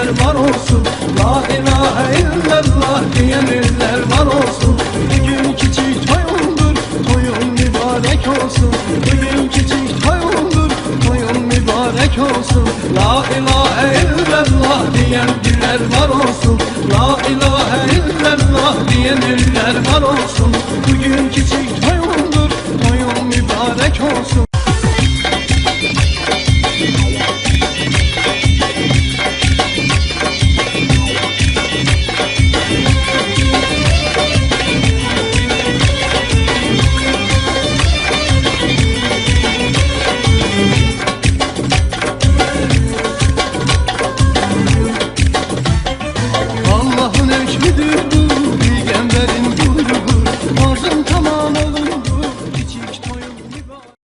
eller var olsun. La ilahe illallah diyen eller var olsun. Bugün küçük toyundur, toyun mübarek olsun. Bugün küçük toyundur, toyun mübarek olsun. La ilahe illallah diyen diller var olsun. La ilahe illallah diyen eller var olsun. Bugün küçük toyundur, toyun mübarek olsun. Allah'ın hükmüdür bu, peygamberin buyruğu. Arzum tamam olundu, küçük toyun mübarek.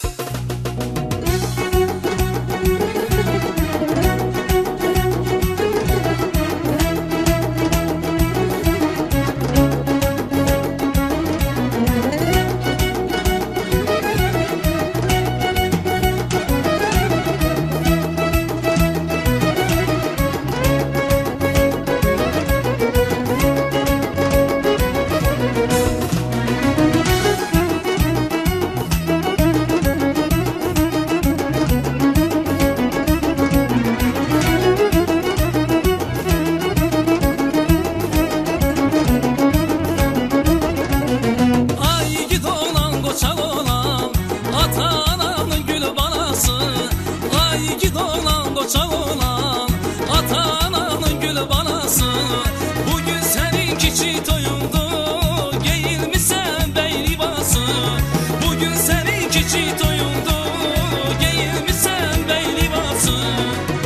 Bugün senin küçük toyundu, giyilmişsen bey libası. Bugün senin küçük toyundu, giyilmişsen bey libası.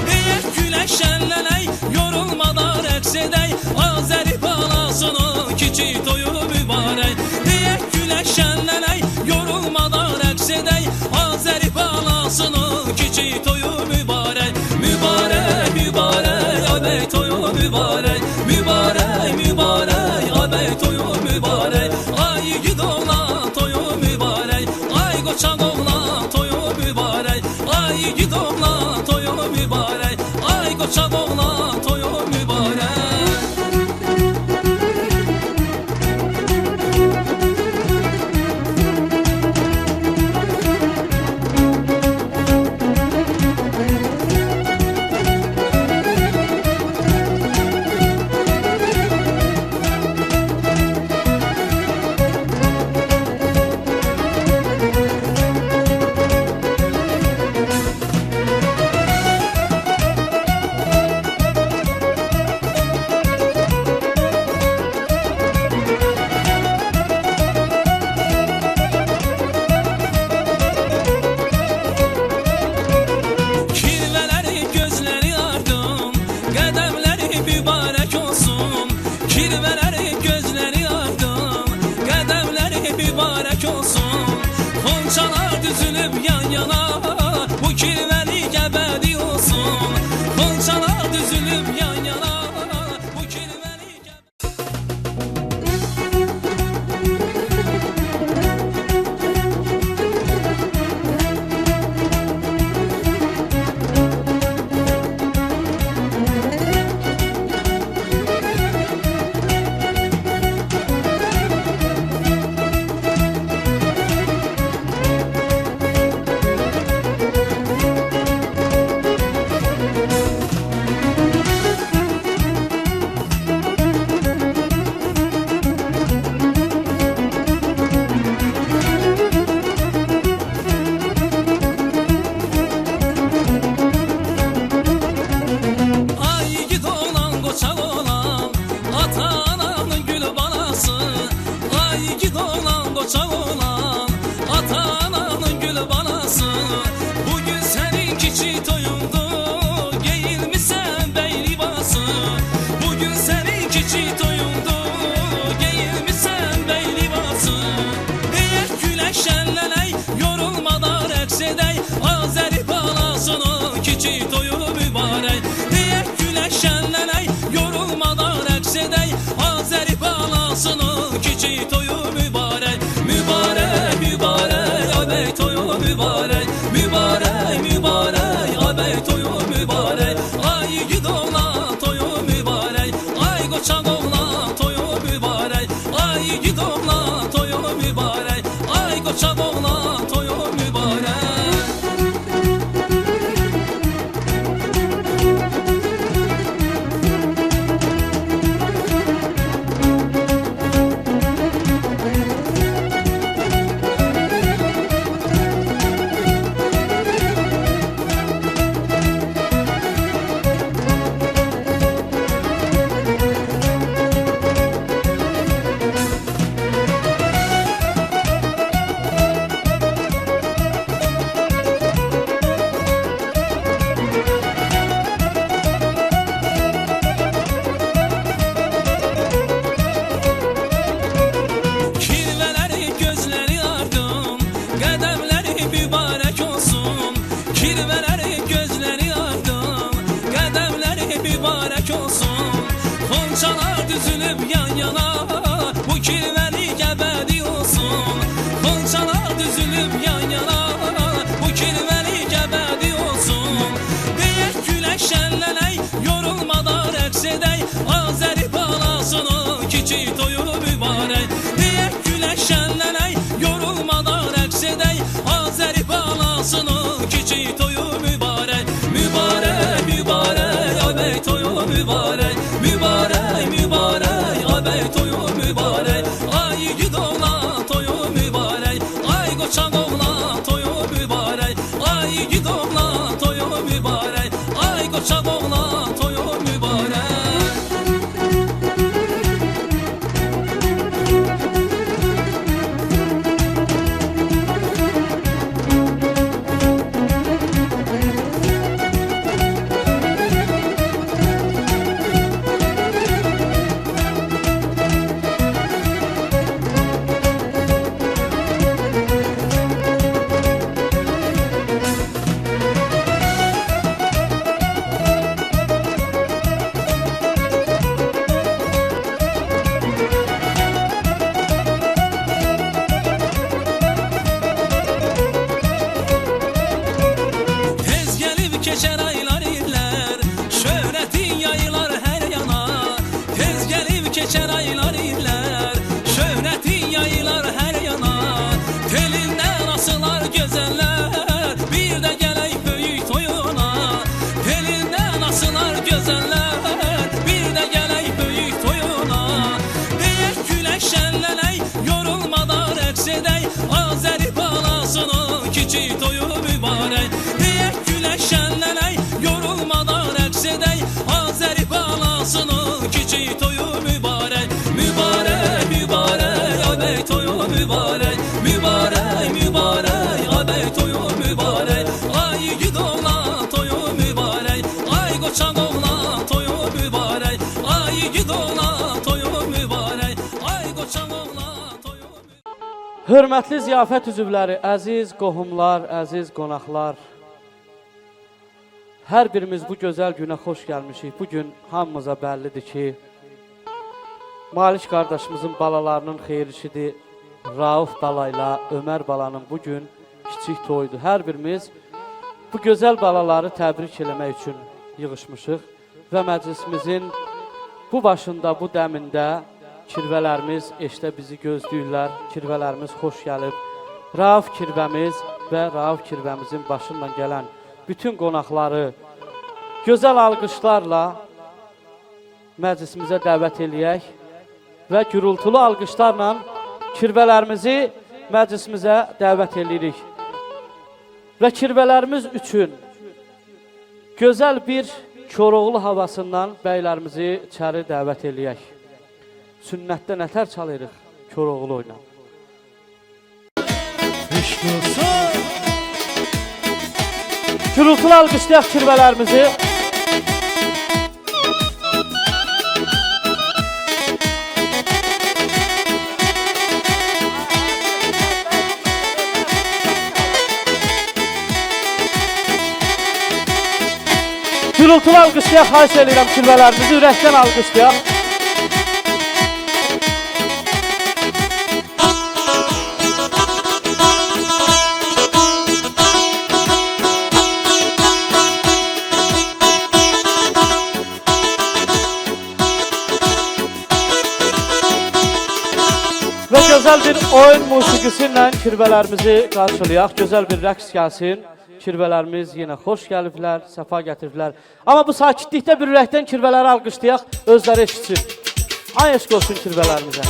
Eğer güleşenleney, yorulmadan rəqs edey, Azəri balasının küçük toyu mübarək. Eğer güleşenleney, yorulmadan rəqs edey, Azəri balasının küçük toyu mübarək. Mübarək, mübarək, abey toyu mübarək. Mübarək, mübarək, abey toyu mübarək. Ay gid oğlan toyu mübarək. Ay qoçaq oğlan toyu mübarək. Ay gid oğlan toyu mübarək. Ay qoçaq oğlan toyu mübarək. Xonçalar düzülüb yan yana, bu kirvəli gəbədi olsun. Xonçalar düzülüb yan yana, bu kirvəli qoçaq olan, ata-ananın gül balası. Bugün senin küçük toyundu, giyilmişsən bey libası. Bugün senin küçük toyundu, giyilmişsən bey libası. Eğer güləşənlənək, yorulmadan rəqs edək, Azəri balasının küçük toyu mübarək. Eğer güləşənlənək, yorulmadan rəqs edək, Azəri balasının küçük toyu mübarək. Mübarək. olsun. Xonçalar düzülüb yan yana, bu kirvəli gəbədi olsun. Xonçalar düzülüb yan yana, bu kirvəli gəbədi olsun. Deyək gülək şənlənək, yorulmadan rəqs edək, Azəri balasının kiçik toyu mübarək. Deyək gülək şənlənək, yorulmadan rəqs edək, Azəri balasının kiçik toyu mübarək. Mübarək, mübarək, əbəy toyu mübarək. Mübarək, mübarək, əbəy toyu mübarək. Ay igid oğlan toyu mübarək. Ay qoçaq oğlan toyu mübarək. Ay igid oğlan toyu mübarək. Ay qoçaq oğlan toyu mübarək. Tez gelip keçər aylar illər, şöhrətin yayılar hər yana. Tez gelip keçər aylar illər, şöhrətin yayılar hər yana. Telindən asılar gözəllər, bir də gələk böyük toyuna. Telindən asılar gözəllər, bir də gələk böyük toyuna. Deyək gülək şənlənək, yorulmadan rəqs edək, Azəri balasının kiçik toyu mübarək. Deyək gülək şənlənək, yorulmadan rəqs edək, Azəri balasının kiçik toyu mübarək. Mübarək, mübarək, əbəy toyu mübarək. Mübarək, mübarək, əbəy toyu mübarək. Ay igid oğlan toyu mübarək. Ay qoçaq oğlan toyu mübarək. Ay igid oğlan toyu mübarək. Ay qoçaq oğlan toyu mübarək. Hörmətli ziyafət üzvləri, əziz qohumlar, əziz qonaqlar. Hər birimiz bu gözəl günə xoş gəlmişik. Bugün hamımıza bəllidir ki, Malik qardaşımızın balalarının xeyrişidir. Rauf balayla Ömər balanın bugün kiçik toyudur. Hər birimiz bu gözəl balaları təbrik eləmək üçün yığışmışıq və məclisimizin bu başında, bu dəmində kirvələrimiz eşdə bizi gözləyirlər. Kirvələrimiz xoş gəlib. Rauf kirvəmiz və Rauf kirvəmizin başından gələn bütün qonaqları gözəl alqışlarla məclisimizə dəvət eləyək və gürültülü alqışlarla kirvələrimizi məclisimizə dəvət eləyirik. Və kirvələrimiz üçün gözəl bir Koroğlu havasından bəylərimizi içəri dəvət eləyək. Sünnətdə nətər çalırıq Koroğlu oyna. Gürültülü alqışlayaq kirvələrimizi. Gürültülü alqışlayaq, xahiş edirəm kirvələrimizi ürəkdən alqışlayaq. Və gözəl bir oyun musiqisi ilə kirvələrimizi qarşılayaq. Gözəl bir rəqs gəlsin. Kirvələrimiz yenə xoş gəliblər, səfa gətiriblər. Amma bu sakitlikdə bir ürəkdən kirvələri alqışlayaq, özləri eşitsin. Ay eşq olsun kirvələrimizə.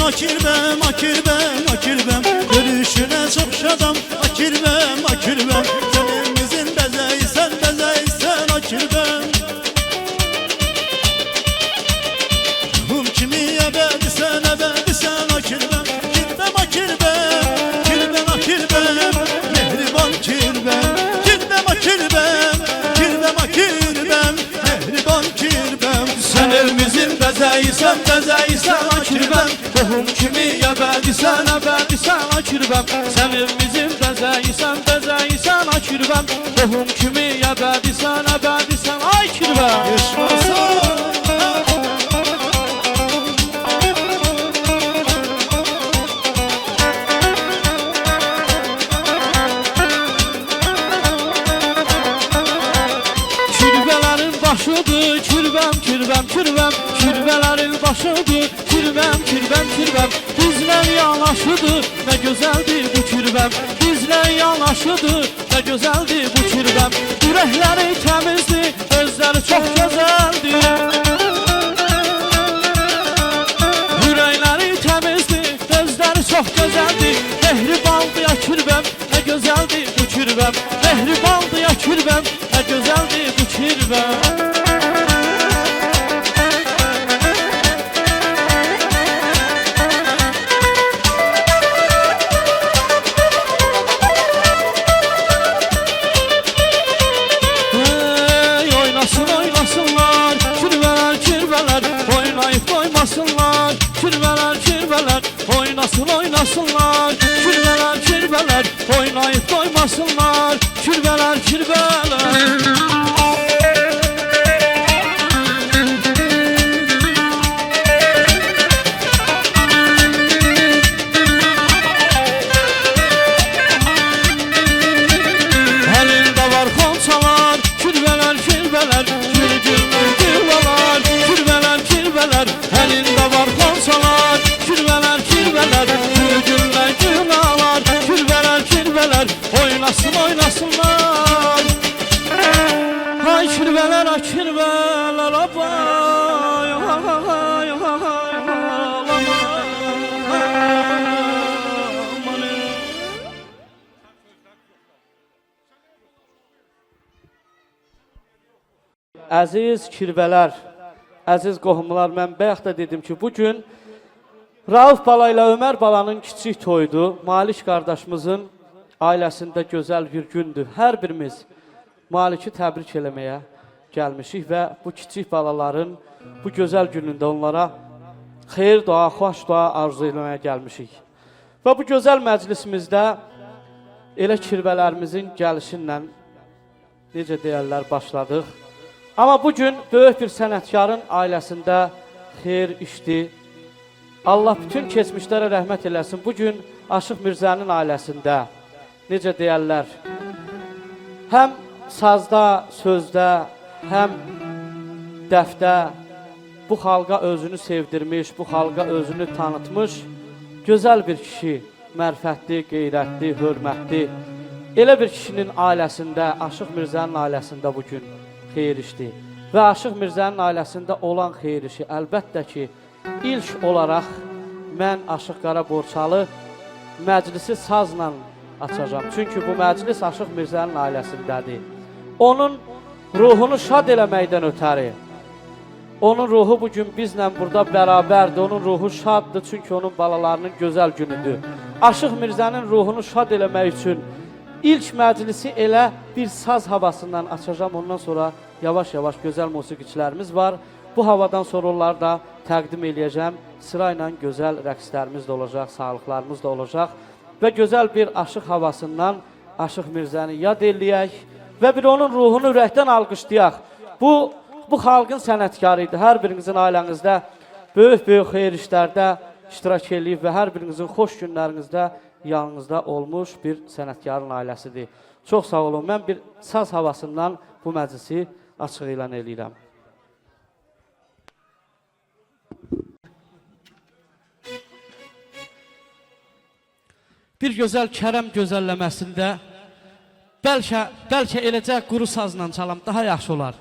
Akirbem, akirbem, akirbem Görüşüne çok şadam Akirbem, akirbem Canımızın bezeysen, bezeysen akirbem Ruhum kimi ebedisen, ebedisen akirbem Kirbem, akirbem, kirbem, akirbem Mehriban kirbem, kirbem, akirbem Kirbem, akirbem, mehriban kirbem Sen evimizin bezeysen, bezeysen akirbem Ruhum kimi ebedisen, ebedisen akirbem Sen evimizin bezeysen, bezeysen akirbem Ruhum kimi ebedisen, ebedisen akirbem Yaşmasın başıdır Kürbem, kürbem, kürbem Kürbelerin başıdır Kürbem, kürbem, kürbem Bizler yanaşıdır Ne güzeldir bu kürbem Bizler yanaşıdır Ne güzeldir bu kürbem Yürekleri temizdir Özleri çok güzeldir Yürekleri temizdir Özleri çok güzeldir Mehribandır ya kürbem Ne güzeldir bu kürbem Mehribandır ya kürbem Ne güzeldir bu kürbem Oynasınlar, kirveler, kirveler Oynayıp doymasınlar, kirveler, kirveler Elinde var konçalar, kirveler, kirveler Gülgüller, gülvalar, kirveler, kirveler Elinde var konçalar, kirveler, kirveler Gülgüller, gülvalar, kirveler, kirveler Oynasın, oynasınlar Ay kirveler, ay kirveler Abay, ay, ay, Əziz kirvələr, əziz qohumlar, mən bayaq da dedim ki, bugün Rauf bala ilə Ömər balanın kiçik toyudur. Malik qardaşımızın ailəsində gözəl bir gündür. Hər birimiz Maliki təbrik eləməyə gəlmişik və bu kiçik balaların bu gözəl günündə onlara xeyir dua, xoş dua arzu eləməyə gəlmişik. Və bu gözəl məclisimizdə elə kirvələrimizin gəlişinlə, necə deyərlər, başladıq. Amma bugün böyük bir sənətkarın ailəsində xeyir işdir. Allah bütün keçmişlərə rəhmət eləsin. Bugün Aşıq Mirzənin ailəsində, necə deyərlər, həm sazda, sözdə, həm dəfdə bu xalqa özünü sevdirmiş, bu xalqa özünü tanıtmış gözəl bir kişi, mərfətli, qeyrətli, hörmətli. Elə bir kişinin ailəsində, Aşıq Mirzənin ailəsində bugün xeyir işdir. Və Aşıq Mirzənin ailəsində olan xeyir işi əlbəttə ki, ilk olaraq mən Aşıq Qara Borçalı məclisi sazla açacağam. Çünki bu məclis Aşıq Mirzənin ailəsindədir. Onun ruhunu şad eləməkdən ötəri, onun ruhu bugün bizlə burada bərabərdir. Onun ruhu şaddır çünki onun balalarının gözəl günüdür. Aşıq Mirzənin ruhunu şad eləmək üçün İlk məclisi elə bir saz havasından açacağım. Ondan sonra yavaş-yavaş gözəl musiqiçilərimiz var. Bu havadan sonra onları da təqdim eləyəcəm. Sırayla gözəl rəqslərimiz də olacaq, sağlıqlarımız da olacaq. Və gözəl bir aşıq havasından Aşıq Mirzəni yad eləyək və bir onun ruhunu ürəkdən alqışlayaq. Bu xalqın sənətkarı idi. Hər birinizin ailənizdə böyük-böyük xeyir işlərdə iştirak eləyib və hər birinizin xoş günlərinizdə yanınızda olmuş bir sənətkarın ailəsidir. Çox sağ olun. Mən bir saz havasından bu məclisi açıq elan eləyirəm. Bir gözəl kərəm gözəlləməsində bəlkə eləcə quru sazla çalam, daha yaxşı olar.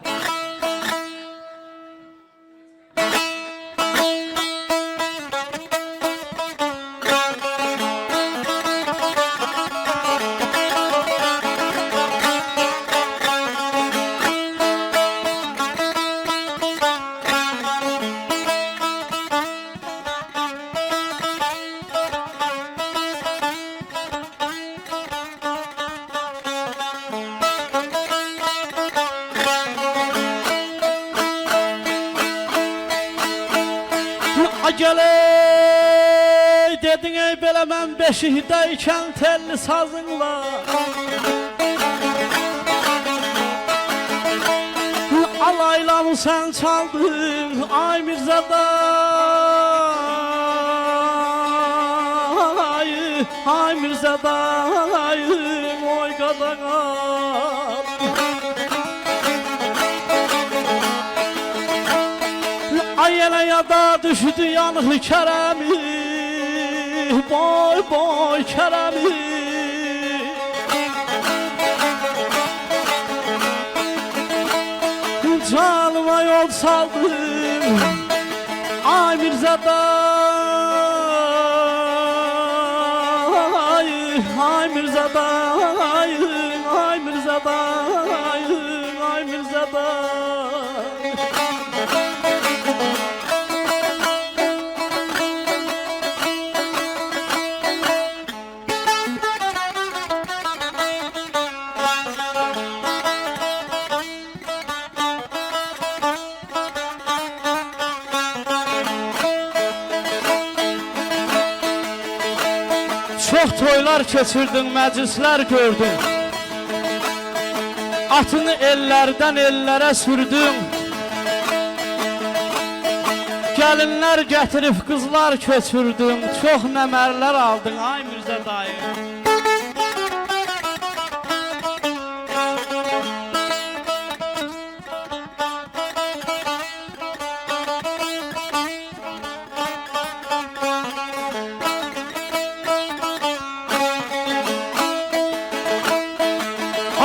Gəley dedin ey belə mən beşikdəykən telli sazınla Alaylamı sən çaldın ay Mirzədayı Ay Mirzədayı oy qadağan Ay elə yada düşdü yanıqlı kərəmi Boy boy kərəmi Canıma yol saldım Ay Mirzədayı Ay Mirzədayı Ay Mirzədayı Ay Mirzədayı Çox toylar keçirdin, məclislər gördün Atını ellərdən ellərə sürdün Gəlinlər gətirib qızlar köçürdün Çox nəmərlər aldın ay Mirzə dayı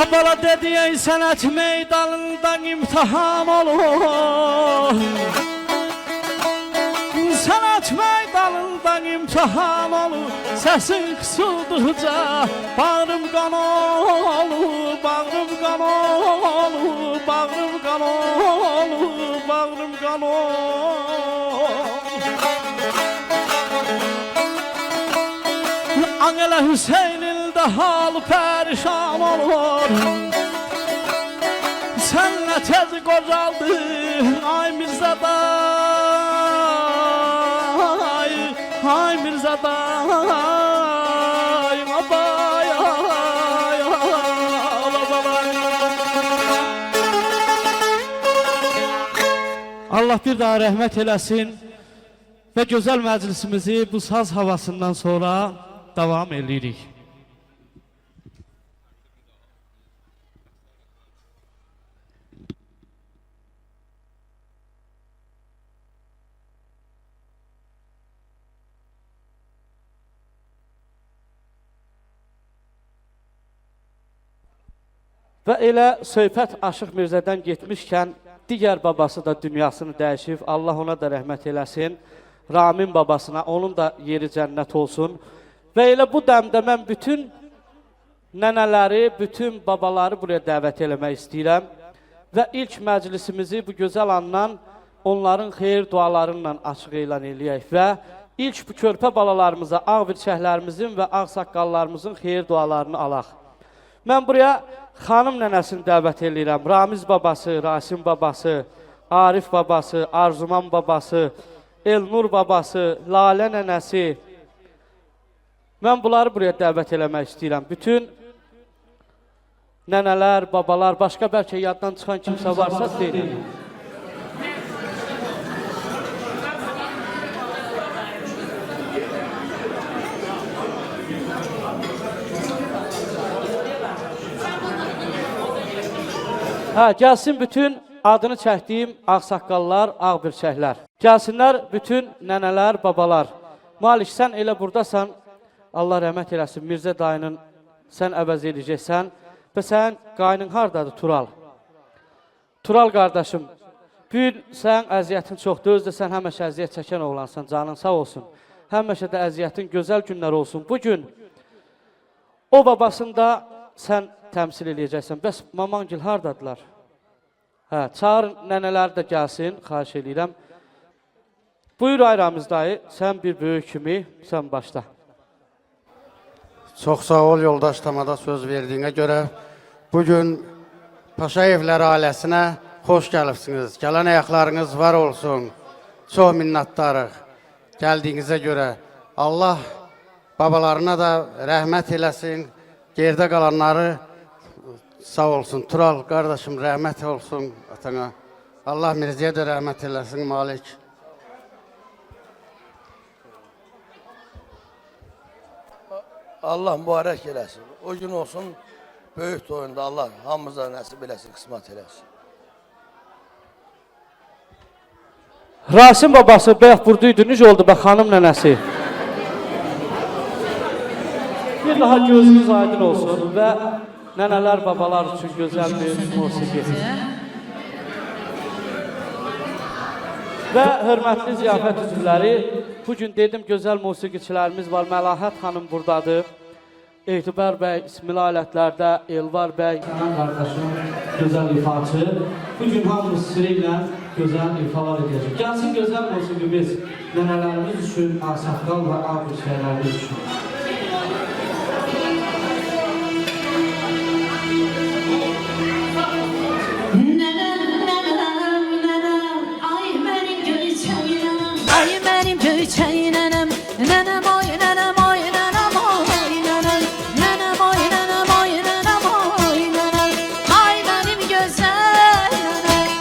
Abala dediyin sənət meydanından imtihan olur Sənət meydanından imtihan olur Səsin qısıldıqca bağrım qan olur Bağrım qan olur Bağrım qan olur Bağrım qan olur An elə Hüseynin də halı pərişan olur Sən nə tez qocaldın ay Mirzədayı Ay Mirzədayı Abay ay Allah bir daha rəhmət eləsin və gözəl məclisimizi bu saz havasından sonra davam edirik. Və elə söhbət Aşıq Mirzədən getmişkən, digər babası da dünyasını dəyişib, Allah ona da rəhmət eləsin, Ramin babasına, onun da yeri cənnət olsun. Və elə bu dəmdə mən bütün nənələri, bütün babaları buraya dəvət eləmək istəyirəm. Və ilk məclisimizi bu gözəl andan onların xeyir dualarıyla açıq elan eləyək və ilk bu körpə balalarımıza, ağ birçəklərimizin və ağ saqqallarımızın xeyir dualarını alaq. Mən buraya xanım nənəsini dəvət edirəm. Ramiz babası, Rasim babası, Arif babası, Arzuman babası, Elnur babası, Lalə nənəsi. Mən bunları buraya dəvət eləmək istəyirəm. Bütün nənələr, babalar, başqa bəlkə yaddan çıxan kimsə varsa deyin. Gəlsin bütün adını çəkdiyim ağsaqqallar, ağ birçəklər. Gəlsinlər bütün nənələr, babalar. Malik, sən elə buradasan, Allah rəhmət eləsin, Mirzə dayının sən əvəz edəcəksən və sənin qaynın hardadır, Tural? Tural qardaşım, bu gün sənin əziyyətin çoxdur, özdə sən həməşə əziyyət çəkən oğlansan, canın sağ olsun. Həməşə də əziyyətin gözəl günlər olsun. Bugün o babasında sən təmsil edəcəksən. Bəs mamangil hardadılar? Çağırın, nənələr də gəlsin, xahiş edirəm. Buyur Ayramiz dayı, sən bir böyük kimi, sən başla. Çox sağ ol yoldaş tamada söz verdiyinə görə. Bugün Paşayevlər ailəsinə xoş gəlibsiniz. Gələn ayaqlarınız var olsun. Çox minnətdarıq. gəldiyinizə görə. Allah babalarına da rəhmət eləsin. Gerdə qalanları sağ olsun. Tural qardaşım rəhmət olsun atana. Allah Mirzəyə də rəhmət eləsin Malik. Allah mübarək eləsin. O gün olsun böyük toyunda Allah hamımıza nəsib eləsin, qismət eləsin. Rasim babası bayaq buradaydı, necə oldu bə xanım nənəsi? Bir daha gözünüz aydın olsun və nənələr, babalar üçün gözəl bir musiqi. Və hörmətli ziyafət üzvləri, bugün dedim gözəl musiqiçilərimiz var. Məlahət xanım buradadır. Etibar bəy, İsmil alətlərdə, Elvar bəy, mənim qardaşım, gözəl ifaçı. Bugün hamımız sırayla gözəl ifalar edəcək. Gəlsin gözəl musiqimiz nənələrimiz üçün, Asaqqal və abişlərimiz üçün. Ay benim göyçək nənəm, nənəm oy nənəm oy nənəm oy nənəm, nənəm oy nənəm oy nənəm oy nənəm, ay benim gözəl nənəm.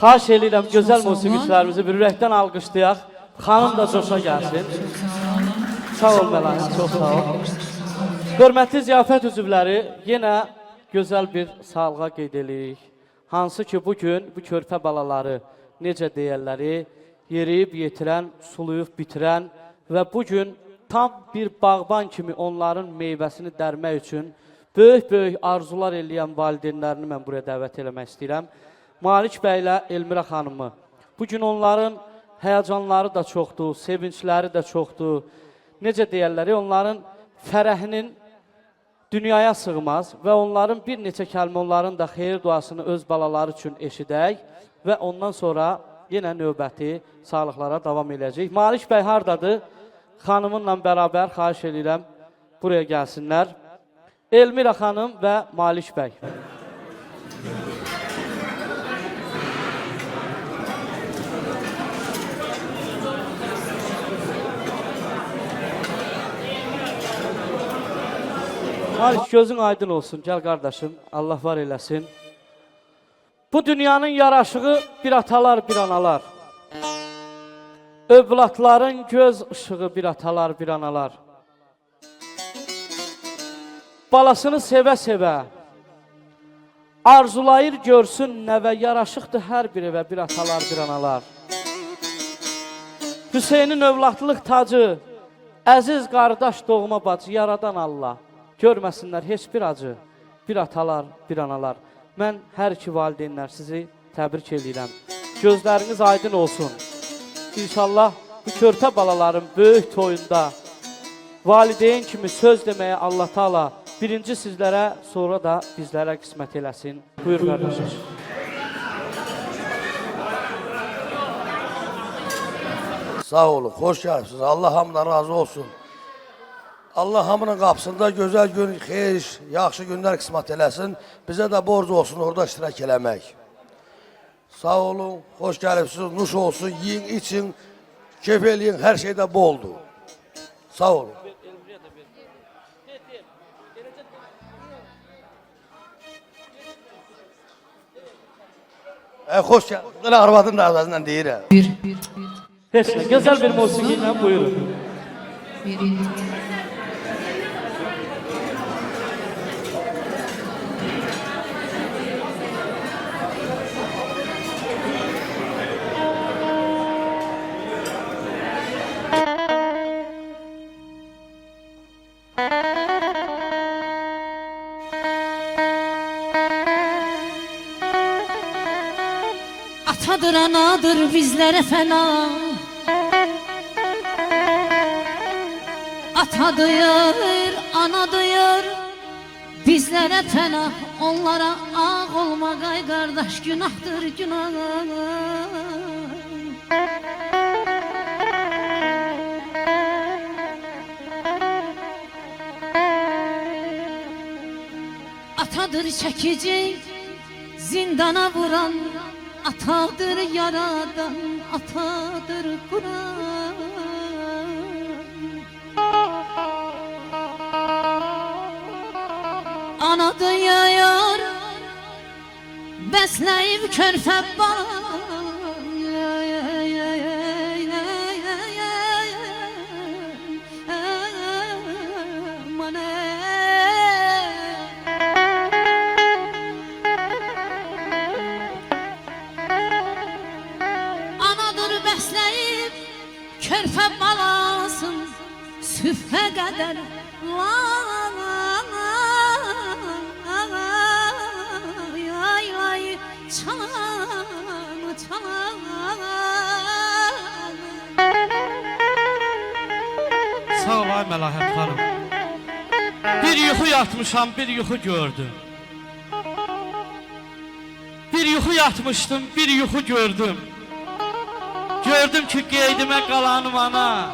Xahiş edirəm gözəl musiqiçilərimizi bir ürəkdən alqışlayaq. Xanım da coşa gəlsin. Sağ ol Məlahət, çox sağ ol. Hörmətli ziyafət üzvləri, yenə gözəl bir salğa qeyd edirik. Hansı ki, bugün bu körpə balaları, necə deyərləri, yeriyib yetirən, suluyub bitirən və bugün tam bir bağban kimi onların meyvəsini dərmək üçün böyük-böyük arzular eləyən valideynlərini mən buraya dəvət eləmək istəyirəm. Malik bəylə Elmira xanımı. Bugün onların həyəcanları da çoxdur, sevincləri də çoxdur. Necə deyərləri, onların fərəhinin dünyaya sığmaz və onların bir neçə kəlmə onların da xeyir duasını öz balaları üçün eşidək və ondan sonra yenə növbəti sağlıqlara davam edəcək. Malik bəy hardadır? Xanımınla bərabər xahiş edirəm, buraya gəlsinlər. Elmira xanım və Malik bəy. Malik, gözün aydın olsun, gəl qardaşım, Allah var eləsin. Bu dünyanın yaraşığı bir atalar, bir analar. Övladların göz ışığı bir atalar, bir analar. Balasını sevə-sevə, arzulayır görsün nəvə, yaraşıqdır hər bir evə bir atalar, bir analar. Hüseynin övladlıq tacı, əziz qardaş doğma bacı, yaradan Allah. Görməsinlər heç bir acı, bir atalar, bir analar. Mən hər iki valideynlər sizi təbrik edirəm. Gözləriniz aydın olsun. İnşallah bu körpə balaların böyük toyunda valideyn kimi söz deməyə Allah Taala birinci sizlərə, sonra da bizlərə qismət eləsin. Buyur qardaşım. Sağ olun, xoş gəlibsiniz. Allah hamıdan razı olsun. Allah hamının qapısında gözəl gün, xeyir, yaxşı günlər qismət eləsin. Bizə də borc olsun orada iştirak eləmək. Sağ olun, xoş gəlibsiniz, nuş olsun, yiyin, için, keyf eləyin, hər şeydə boldur. Sağ olun. Xoş gəldiniz. Elə arvadın da ağzından deyirəm. Heç nə, gözəl bir musiqi ilə buyurun. Atadır, anadır bizlərə fəna. Atadır, anadır bizlərə fəna. Onlara ağ olmaq ay qardaş günahdır, günah. Atadır çəkici, zindana vuran. Atadır yaradan, atadır Kur'an. Anadır yayar, bəsləyib körfə körfə balasın sübhə qədər ay ay çalanı çalanı. Sağ ol ay Məlahət xanım. Bir yuxu yatmışam, bir yuxu gördüm. Bir yuxu yatmışdım, bir yuxu gördüm. Gördüm ki qeydimə qalanım ana.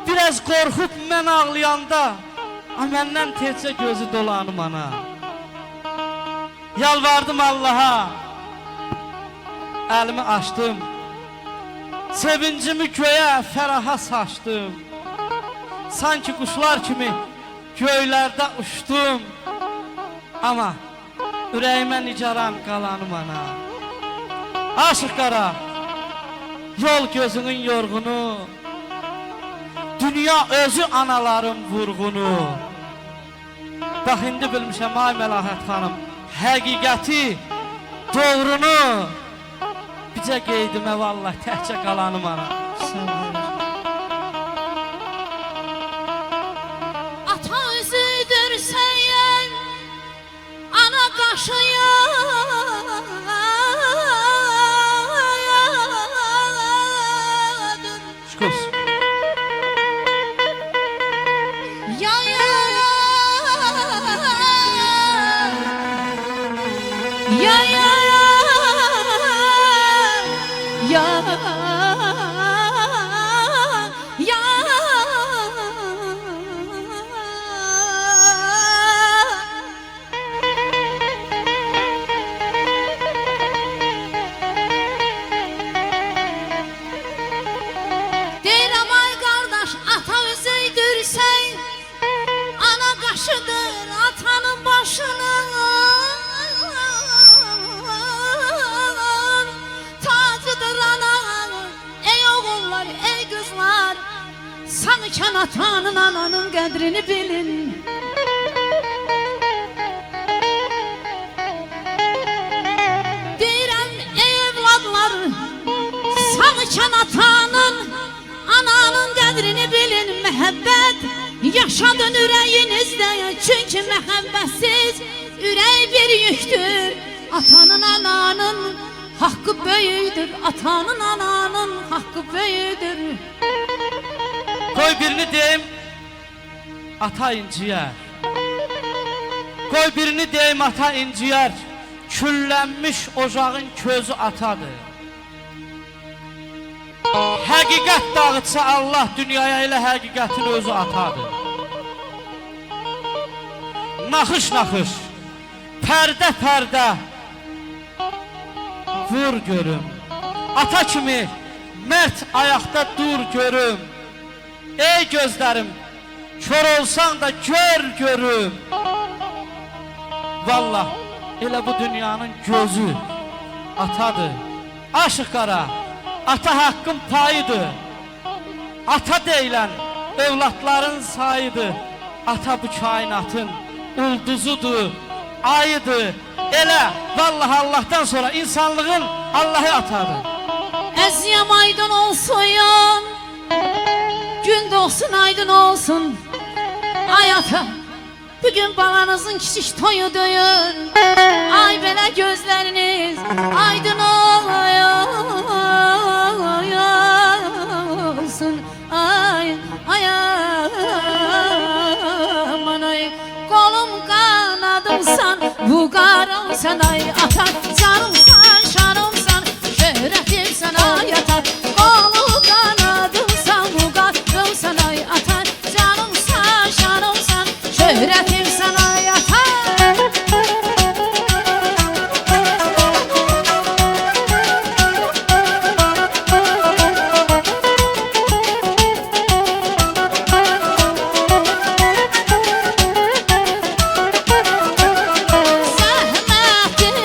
Biraz qorxub mən ağlayanda, məndən tezcə gözü dolanım ana. Yalvardım Allaha, əlimi açdım. Sevincimi göyə, fəraha saçdım. Sanki quşlar kimi göylərdə uçdum. Ama ürəyimə nigaran qalanım ana. Aşıq qara, yol gözünün yorğunu, dünya özü anaların vurğunu. Bax, indi bilmişəm ay Məlahət xanım, həqiqəti, doğrunu. Bizə qeydimə vallahi təhcə qalanım ana. Ata özüdür səyən, ana qaşıyadır. Şükür. Deyirəm ay qardaş, ata özüydür sən, ana qaşıdır atanın başının, tacıdır anan, ey oğullar, ey qızlar, sanıkən atanın, ananın qədrini bilin. Deyirəm ey evladlar, sanıkən atanın, ananın qədrini bilin. Məhəbbət yaşadın ürəyinizdə, çünki məhəbbətsiz ürək bir yükdür. Atanın, ananın haqqı böyüdür, atanın, ananın haqqı böyüdür. Qoy birini deyim, ata inciyər. Qoy birini deyim, ata inciyər. Küllənmiş ocağın közü atadır. Həqiqət dağıtsa Allah dünyaya elə həqiqətin özü atadır. Naxış naxış, pərdə pərdə vur görüm. Ata kimi mərd ayaqda dur görüm. Ey gözlərim, kör olsan da gör görüm. Vallah elə bu dünyanın gözü atadır. Aşıq qara, ata haqqın payıdır. Ata deyilən övladların sayıdır. Ata bu kainatın ulduzudur, ayıdır. Elə vallahi Allah'tan sonra insanlığın Allah'ı atadır. Əziyəm aydın olsun, gün doğsun aydın olsun. Ay ata, bugün balanızın kiçik toyu döyür. Ay belə gözləriniz aydın olsun. Ay, ay, aman ay, kolum kanadımsan, bu qarımsan ay ata. Canımsan, şanımsan, şöhretim sana yatar. Kolum kanadımsan, bu qarımsan ay ata. Canımsan, şanımsan, şöhretim sana yatar. Zəhmətin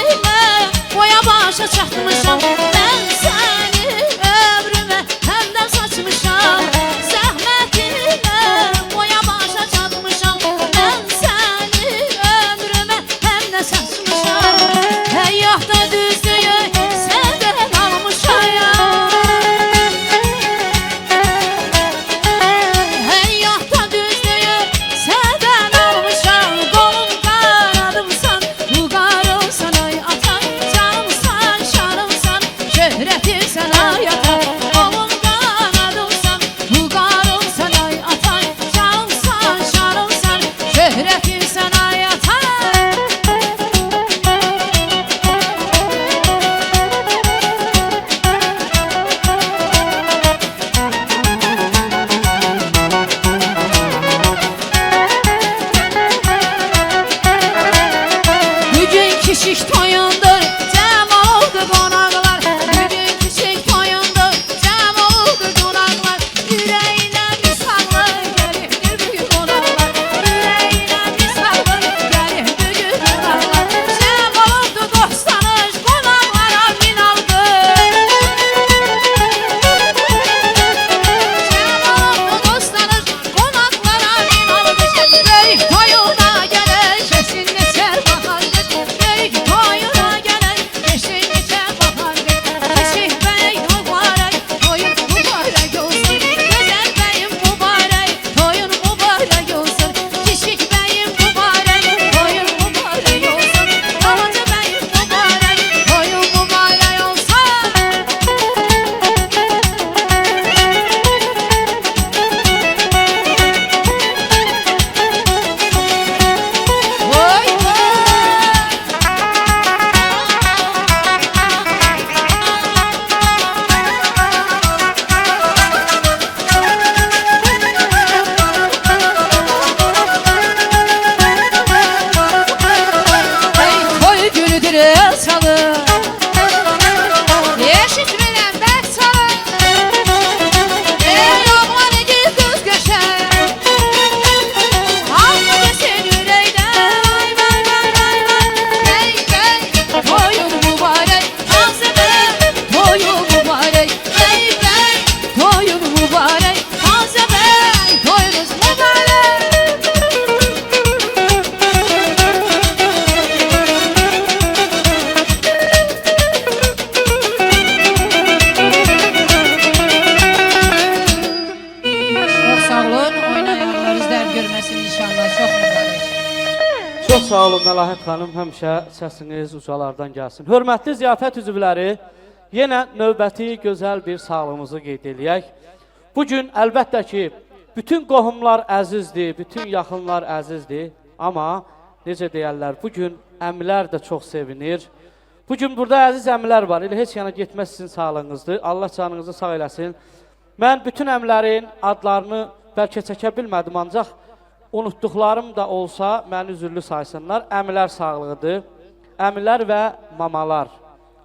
sağ olun Məlahət xanım, həmişə səsiniz ucalardan gəlsin. Hörmətli ziyafət üzvləri, yenə növbəti gözəl bir sağlığımızı qeyd eləyək. Bugün əlbəttə ki, bütün qohumlar əzizdir, bütün yaxınlar əzizdir. Amma necə deyərlər, bugün əmilər də çox sevinir. Bugün burada əziz əmilər var, elə heç yana getməz sizin sağlığınızdır. Allah canınızı sağ eləsin. Mən bütün əmlərin adlarını bəlkə çəkə bilmədim, ancaq unutduqlarım da olsa məni üzürlü saysınlar. Əmilər sağlığıdır, əmilər və mamalar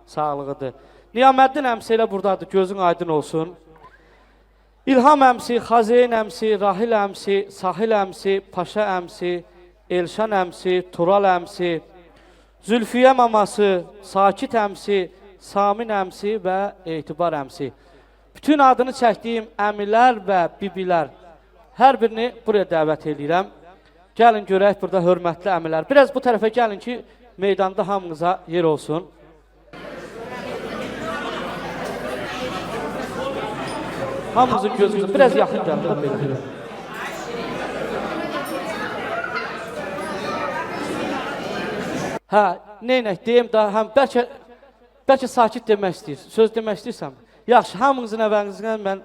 sağlığıdır. Niyaməddin əmsi elə buradadır, gözün aydın olsun. İlham əmsi, Xazeyn əmsi, Rahil əmsi, Sahil əmsi, Paşa əmsi, Elşan əmsi, Tural əmsi, Zülfiyə maması, Sakit əmsi, Samin əmsi və Etibar əmsi. Bütün adını çəkdiyim əmilər və bibilər, hər birini buraya dəvət edirəm. Gəlin görək burada hörmətli əmilər. Biraz bu tərəfə gəlin ki, meydanda hamınıza yer olsun. Hamımızın gözümüzü biraz yaxın gəlin. Hə, neynək deyim daha, həm bəlkə sakit demək istəyirsən, söz demək istəyirsən. Yaxşı, hamınızın əvvəlinizdən mən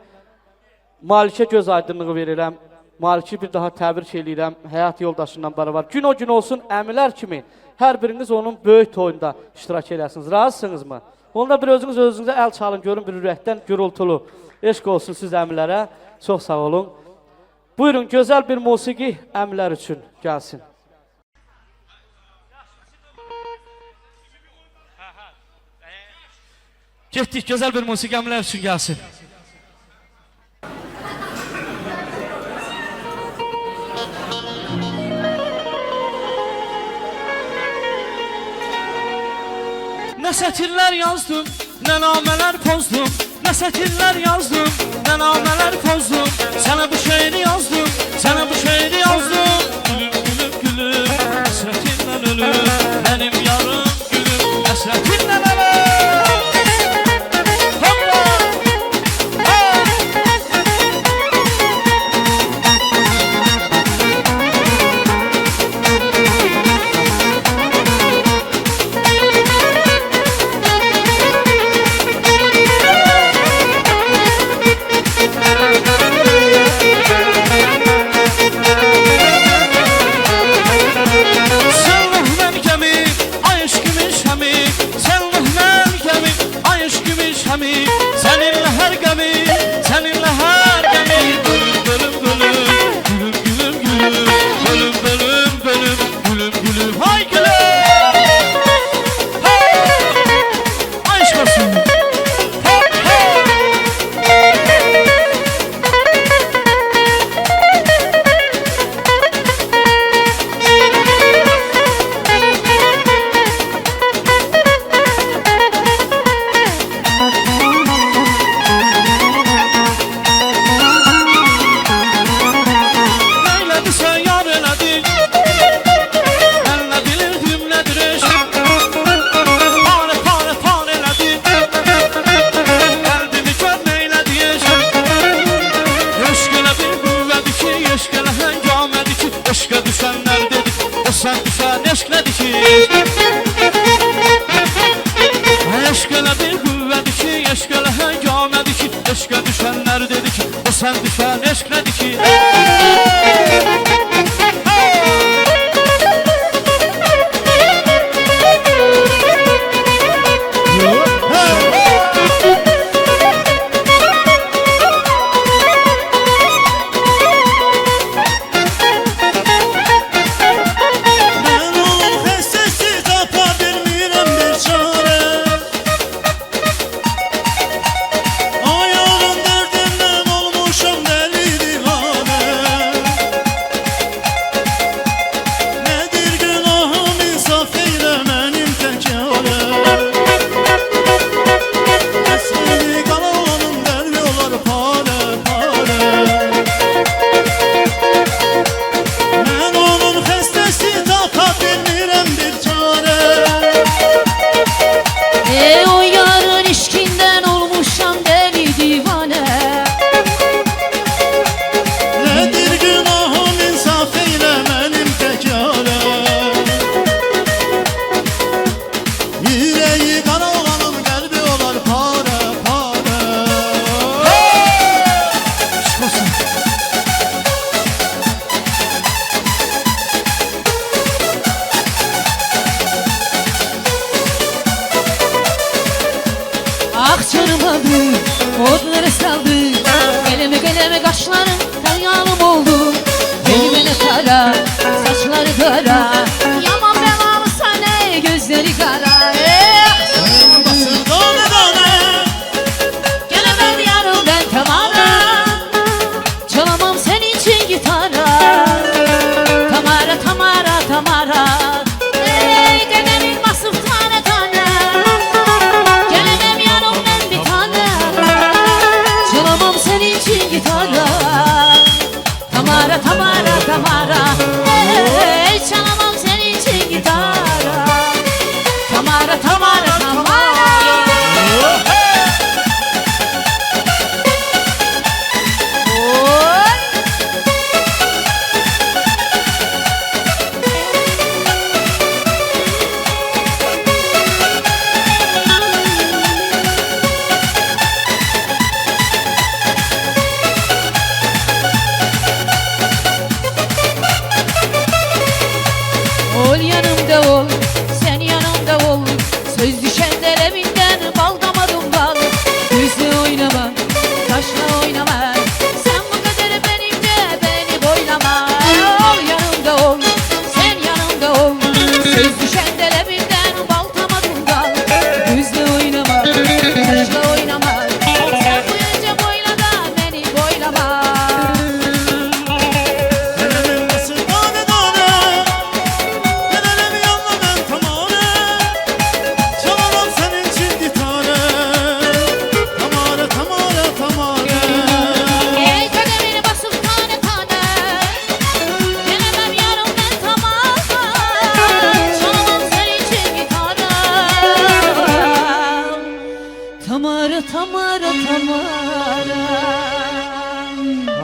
Malikə göz aydınlığı verirəm. Maliki bir daha təbrik edirəm, həyat yoldaşından beraber. Gün o gün olsun, əmilər kimi hər biriniz onun böyük toyunda iştirak edəsiniz. Razısınızmı? Onda bir özünüzə əl çalın, görün bir ürəkdən gürültülü. Eşq olsun siz əmlərə, çox sağ olun. Buyurun, gözəl bir musiqi əmlər üçün gəlsin. Getdik, gözəl bir musiqi əmlər üçün gəlsin. Nə sətirlər yazdım, nə namələr pozdum. Nə sətirlər yazdım, nə namələr pozdum. Sənə bu şeiri yazdım, sənə bu şeiri yazdım. Gülüm, gülüm, gülüm, həsrətindən ölüm. Mənim yarım gülüm, həsrətindən ölüm.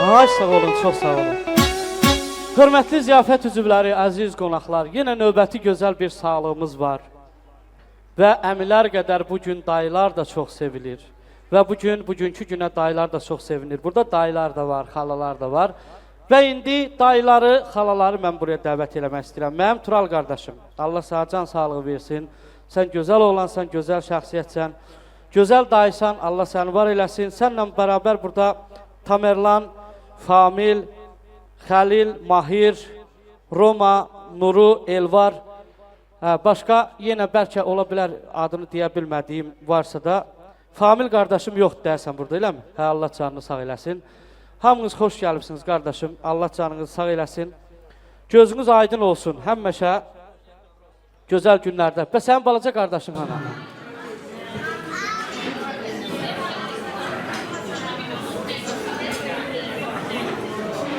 Ay, sağ olun, çox sağ olun. Hörmətli ziyafət üzvləri, əziz qonaqlar, yenə növbəti gözəl bir sağlığımız var. Və əmilər qədər bugün dayılar da çox sevilir. Və bugünkü günə dayılar da çox sevinir. Burada dayılar da var, xalalar da var. Və indi dayıları, xalaları mən buraya dəvət eləmək istəyirəm. Mənim Tural qardaşım, Allah sağ can sağlığı versin. Sən gözəl oğlansan, gözəl şəxsiyyətsən, gözəl dayısan, Allah səni var eləsin. Sənlə bərabər burada Tamerlan, Famil, Xəlil, Mahir, Roma, Nuru, Elvar, başqa yenə bəlkə ola bilər adını deyə bilmədiyim varsa da, Famil qardaşım yoxdur deyəsən burada, eləmi? Hə, Allah canını sağ eləsin. Hamınız xoş gəlibsiniz qardaşım, Allah canınızı sağ eləsin. Gözünüz aydın olsun, həmişə gözəl günlərdə. Və sənin balaca qardaşım hana?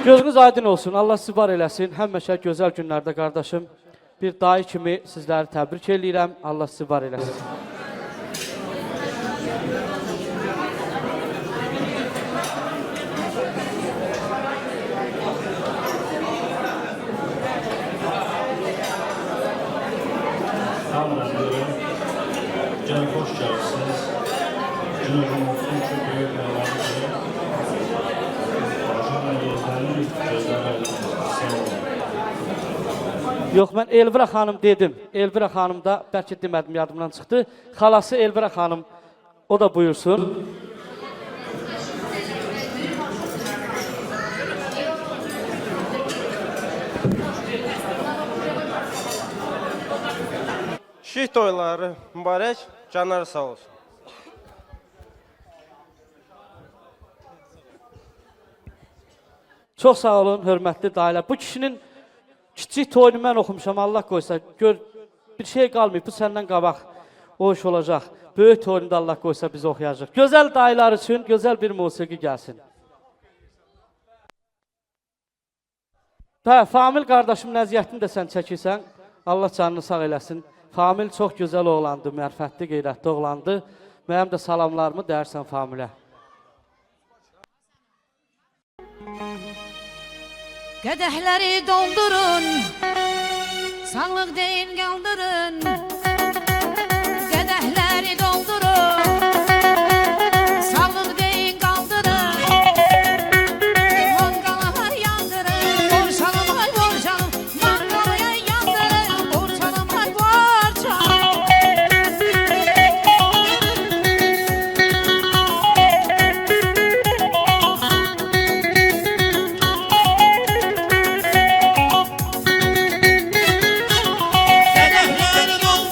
Gözünüz aydın olsun, Allah sizi var eləsin. Həmişə gözəl günlərdə qardaşım. Bir dayı kimi sizləri təbrik edirəm, Allah sizi var eləsin. Hamıdan buyurun, can hoş gəlirsiniz. Cümhurumuzun çok büyük məlumatı. Başarıla yeterli gözler verdiniz. Sağ olun. Yox, mən Elvira xanım dedim. Elvira xanım da, bəlkə demədim, yadımdan çıxdı. Xalası Elvira xanım, o da buyursun. Şəhid toyları mübarək, canları sağ olsun. Çox sağ olun, hörmətli dayılar. Bu kişinin kiçik toyunu mən oxumuşam, Allah qoysa. Gör, bir şey qalmayıb, bu səndən qabaq o iş olacaq. Böyük toyunu da Allah qoysa biz oxuyacaq. Gözəl dayılar üçün gözəl bir musiqi gəlsin. Hə, Famil qardaşım nəziyyətini də sən çəkirsən. Allah canını sağ eləsin. Famil çox gözəl oğlandı, mərfətli, qeyrətli oğlandı. Mənim də salamlarımı dərsən Familə. Qədəhləri doldurun, sağlıq deyin qaldırın. Qədəhləri doldurun, sağlıq deyin qaldırın. Manqalıma yandırın, borçalım ay borçalım. Manqalıya yandırın, borçalım ay borçalım. Qədəhləri doldurun,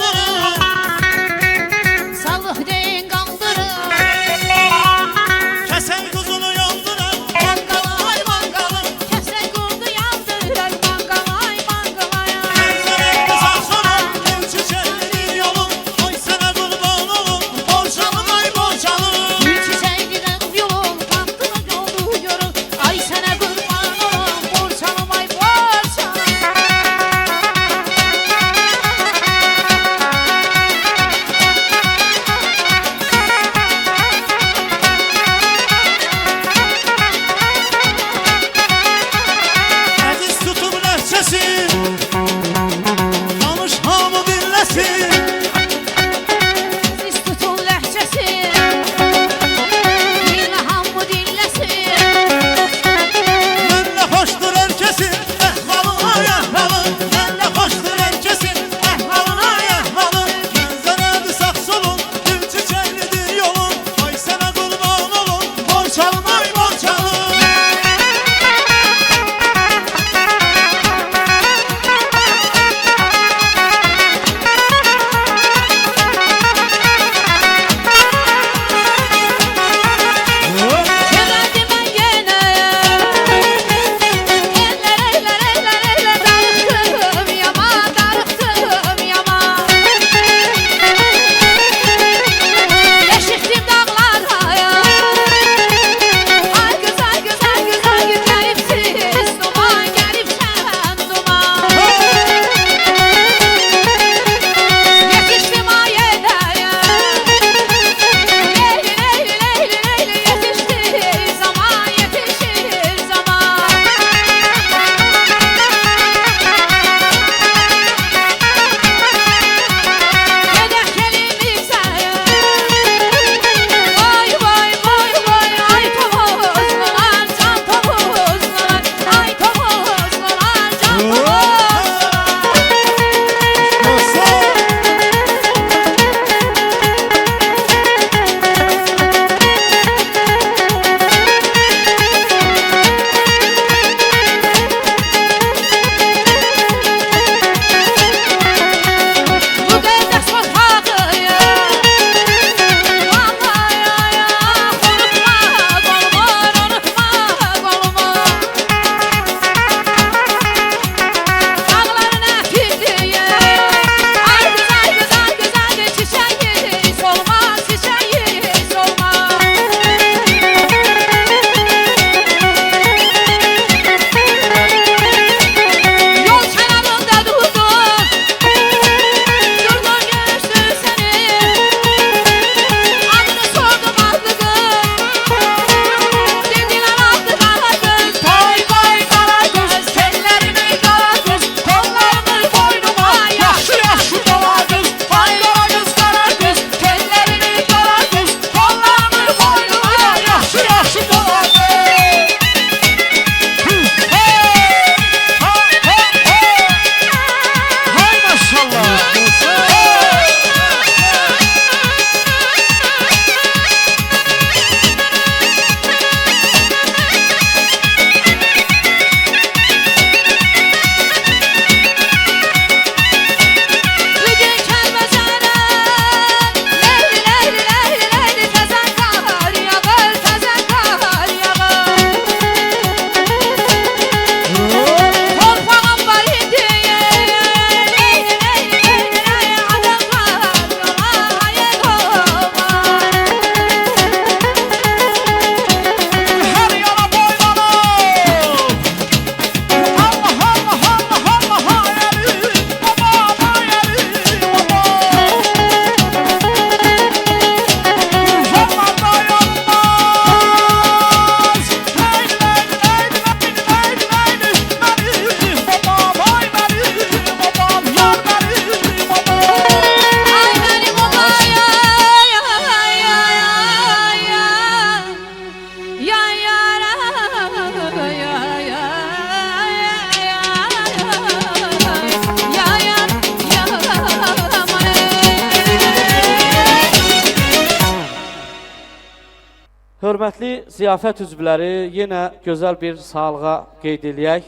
Hörmətli ziyafət üzvləri, yenə gözəl bir sağlığa qeyd eləyək.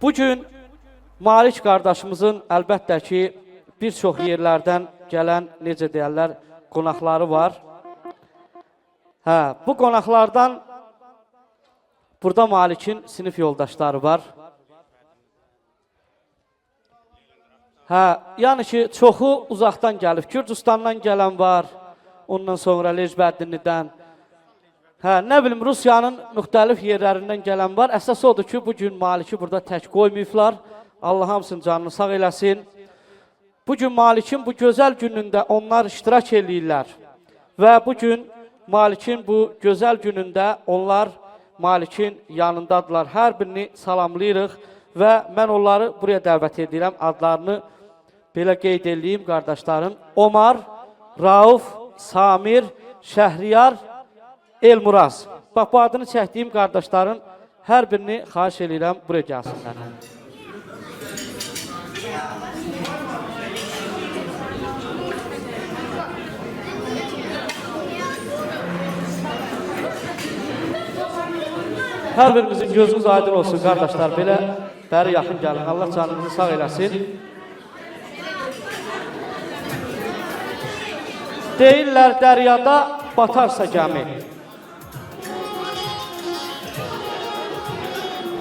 Bugün Malik qardaşımızın əlbəttə ki, bir çox yerlərdən gələn, necə deyərlər, qonaqları var. Bu qonaqlardan burada Malikin sinif yoldaşları var. Yəni ki, çoxu uzaqdan gəlib. Gürcüstandan gələn var, ondan sonra Lejbəddinlidən. Nə bilim, Rusiyanın müxtəlif yerlərindən gələn var. Əsas odur ki, bugün Maliki burada tək qoymayıblar. Allah hamısının canını sağ eləsin. Bugün Malikin bu gözəl günündə onlar iştirak eləyirlər. Və bugün Malikin bu gözəl günündə onlar Malikin yanındadırlar. Hər birini salamlayırıq və mən onları buraya dəvət edirəm. Adlarını belə qeyd edeyim qardaşlarım. Omar, Rauf, Samir, Şəhriyar, Elmuraz. Bax, bu adını çəkdiyim qardaşların hər birini xahiş edirəm, buraya gəlsinlər. Hər birimizin gözünüz aydın olsun, qardaşlar. Belə bəri yaxın gəlin. Allah canınızı sağ eləsin. Deyirlər, dəryada batarsa gəmi.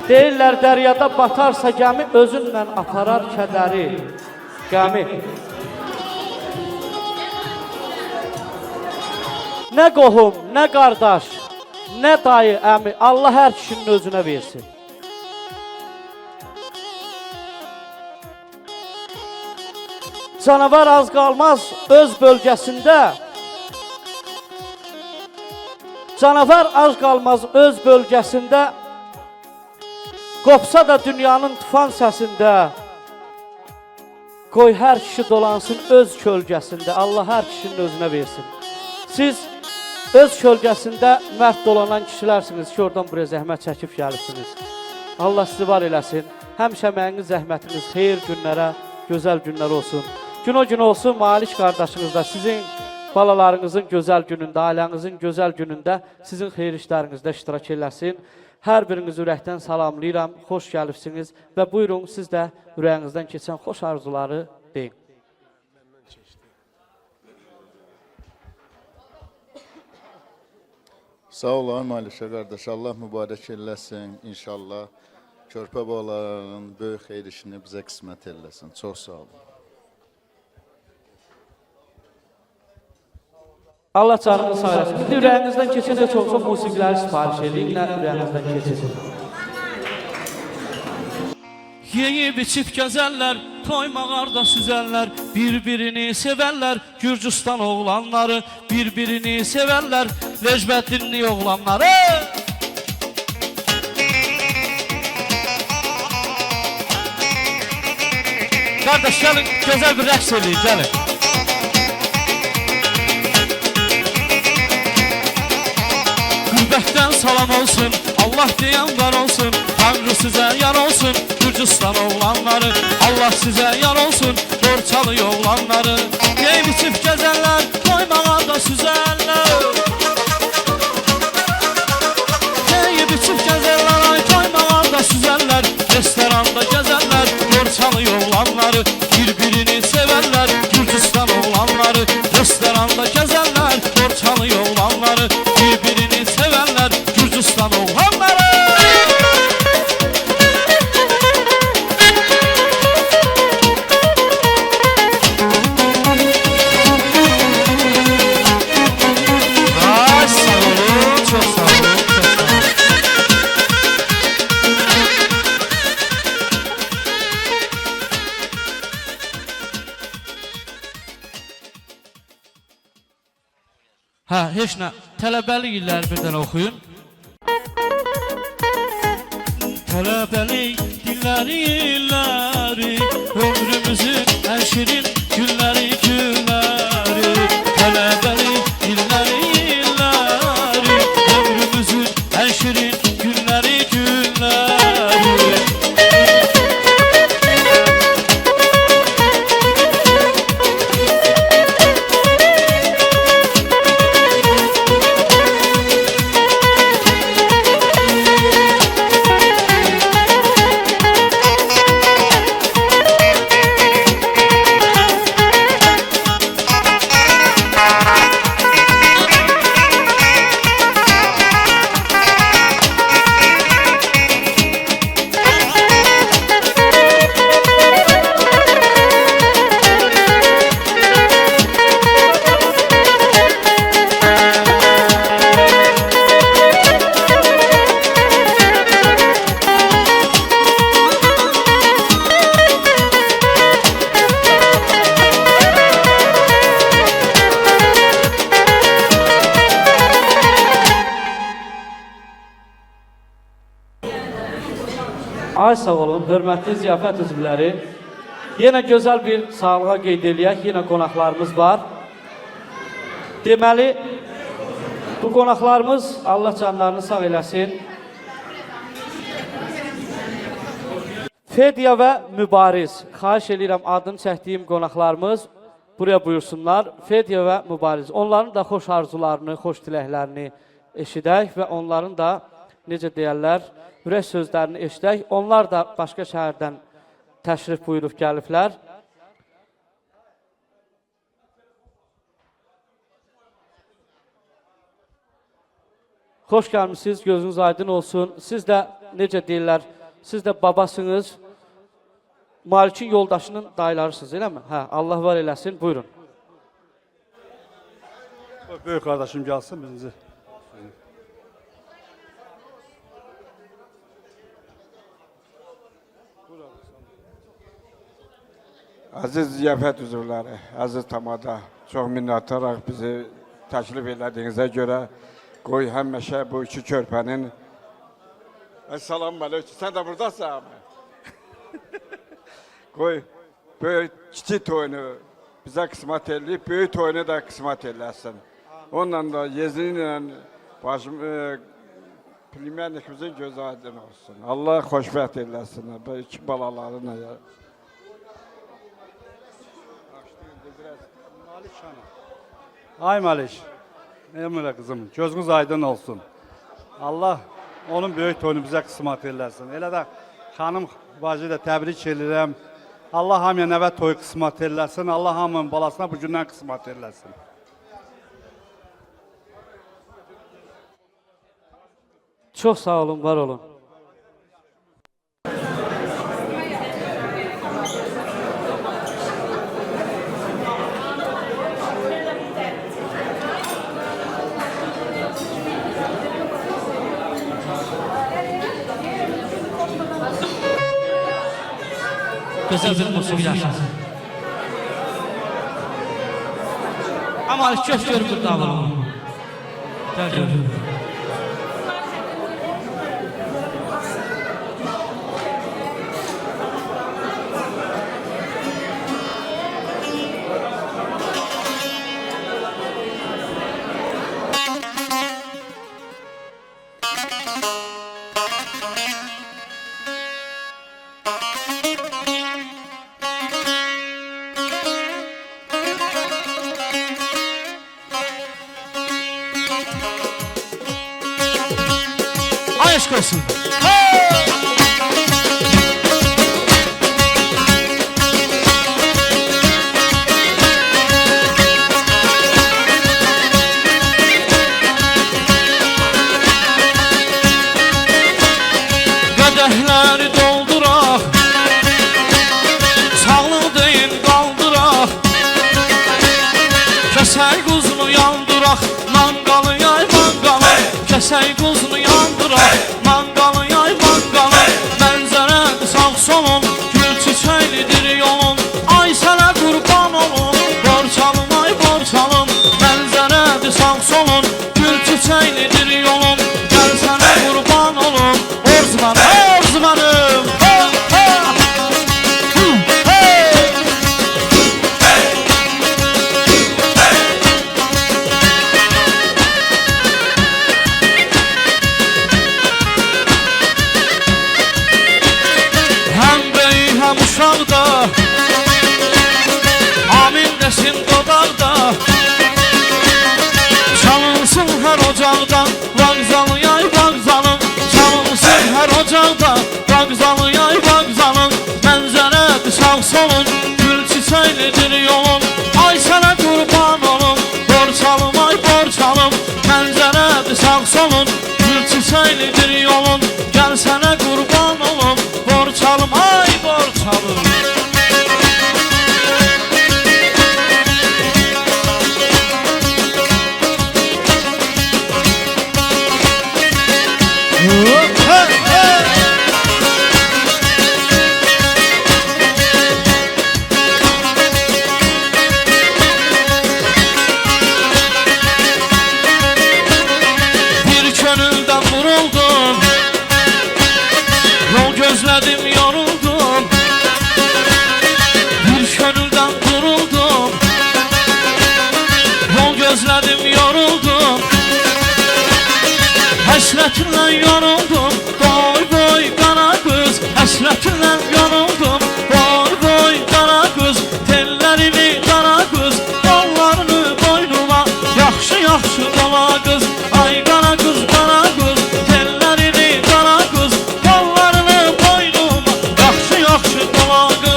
Deyirlər, dəryada batarsa gəmi, özünlə aparar kədəri, qəmi. Nə qohum, nə qardaş, nə dayı, əmi, Allah hər kişinin özünə versin. Canavar az qalmaz öz bölgəsində, canavar az qalmaz öz bölgəsində, qopsa da dünyanın tufan səsində, qoy hər kişi dolansın öz kölgəsində, Allah hər kişinin özünə versin. Siz öz kölgəsində mərd dolanan kişilərsiniz ki, oradan buraya zəhmət çəkib gəlirsiniz. Allah sizi var eləsin. Həmişə əməyiniz, zəhmətiniz xeyir günlərə, gözəl günlər olsun. Gün o gün olsun, Malik qardaşınız da sizin balalarınızın gözəl günündə, ailənizin gözəl günündə sizin xeyir işlərinizdə iştirak eləsin. Hər birinizi ürəkdən salamlayıram, xoş gəlibsiniz və buyurun siz də ürəyinizdən keçən xoş arzuları deyin. Sağ olun Malikə qardaş, Allah mübarək eləsin, inşallah körpə balalarının böyük xeyir işini bizə qismət eləsin. Çox sağ olun. Allah canını sağ eləsin. Bir də ürəyinizdən keçən də çox-çox musiqiləri sifariş edin, nə ürəyinizdən keçin. Yeyib içib gəzərlər, toymağarda süzərlər, bir-birini sevərlər, Gürcüstan oğlanları, bir-birini sevərlər, Lejbəddinli oğlanları. Qardaş, gəlin, gözəl bir rəqs eləyin, gəlin. Qürbətdən salam olsun, Allah deyən var olsun, Tanrı sizə yar olsun, Gürcüstan oğlanları, Allah sizə yar olsun, Borçalı oğlanları. Yeyib içib gəzərlər, toymağa da süzərlər. Yeyib içib gəzərlər, ay toymağa da süzərlər, restoranda gəzərlər, Borçalı oğlanları, bir-birini sevərlər, Gürcüstan oğlanları, restoranda gəzərlər, Borçalı oğlanları, bir-birini sevərlər, Gürcüstan oğlanları. Ay sağ olun, çox sağ olun, çox sağ olun. Heç nə, tələbəlik illər birdən oxuyun. Tələbəlik dilləri illəri, ömrümüzün ən şirin günləri günləri. Tələbəlik dilləri illəri, ömrümüzün ən şirin günləri günləri. Ay sağ olun, hörmətli ziyafət üzvləri. Yenə gözəl bir sağlığa qeyd eləyək, yenə qonaqlarımız var. Deməli, bu qonaqlarımız Allah canlarını sağ eləsin. Fedya və Mübariz, xahiş edirəm adını çəkdiyim qonaqlarımız buraya buyursunlar. Fedya və Mübariz, onların da xoş arzularını, xoş diləklərini eşidək və onların da, necə deyərlər, ürək sözlərini eşidək. Onlar da başqa şəhərdən təşrif buyurub gəliblər. Xoş gəlmişsiniz, gözünüz aydın olsun. Siz də, necə deyirlər, siz də babasınız, Malikin yoldaşının dayılarısınız, elə mi? Hə, Allah var eləsin, buyurun. Böyük qardaşım gəlsin birinci. Aziz ziyafət üzvləri, əziz tamada, çox minnətdarıq bizi təklif elədiyinizə görə. Qoy həmişə bu iki körpənin... Salam aleyküm, sən də buradasın abi. Qoy, böyük kiçik toyunu bizə qismət eləyib, böyük toyunu da qismət eləsin. Onunla da yezinlə plemiyannikimizin göz aydın olsun. Allah xoşbəxt eləsin, bu iki balalarına. Ay Malik, Emre kızım, gözünüz aydın olsun. Allah onun böyük toyunu bizə qismət eləsin. Elə də xanım bacı da təbrik edirəm. Allah hamıya nəvə toyu qismət eləsin. Allah hamının balasına bu gündən qismət eləsin. Çox sağ olun, var olun. Gözəl bir musiqi yaşasın. Amma köş görüb burada var. Gəl gör. Aşk olsun. Qədəhləri dolduraq, sağlıq deyin qaldıraq, kəsək quzunu yandıraq, manqalı yay manqalı, kəsək quzunu yandıraq, manqalı yay manqalı, mənzərədir sağ solun, gül çiçəklidir yolun, ay sənə qurban olun, borçalım ay borçalım, mənzərədir sağ solun, gül çiçəklidir yolun, gəl sənə qurban olun, orzmanım, orzmanım, uşaqda, amin desin dodaqda, çalınsın hər ocaqda, vağzalı yay vağzalın, çalınsın hər ocaqda, vağzalı yay vağzalın, mənzərədir sağ solun, gül çiçəklidir yolun, ay sənə qurban olun, borçalım ay borçalım, mənzərədir sağ solun, gül çiçəklidir yolun, gəl sənə qurban olun, borçalım ay borçalım. Bir könüldən vuruldum, yol gözlədim Həsrətinlə yoruldum, boy boy qara qız. Həsrətinlə yoruldum, boy boy qara qız. Tellərini qara qız, qollarını boynuma yaxşı yaxşı dola qız. Ay qara qız, qara qız. Tellərini qara qız, qollarını boynuma yaxşı yaxşı dola qız.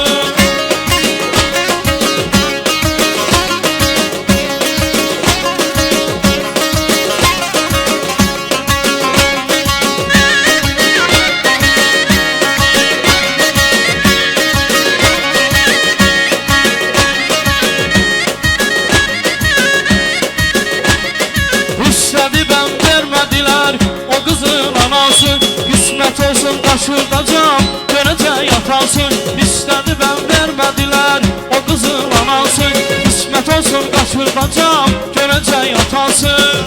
Qismət olsun qaşırdacam, görəcək yatarsın. İstədi mən vermədilər, o qızın anası. Qismət olsun qaşırdacam, görəcək yatarsın.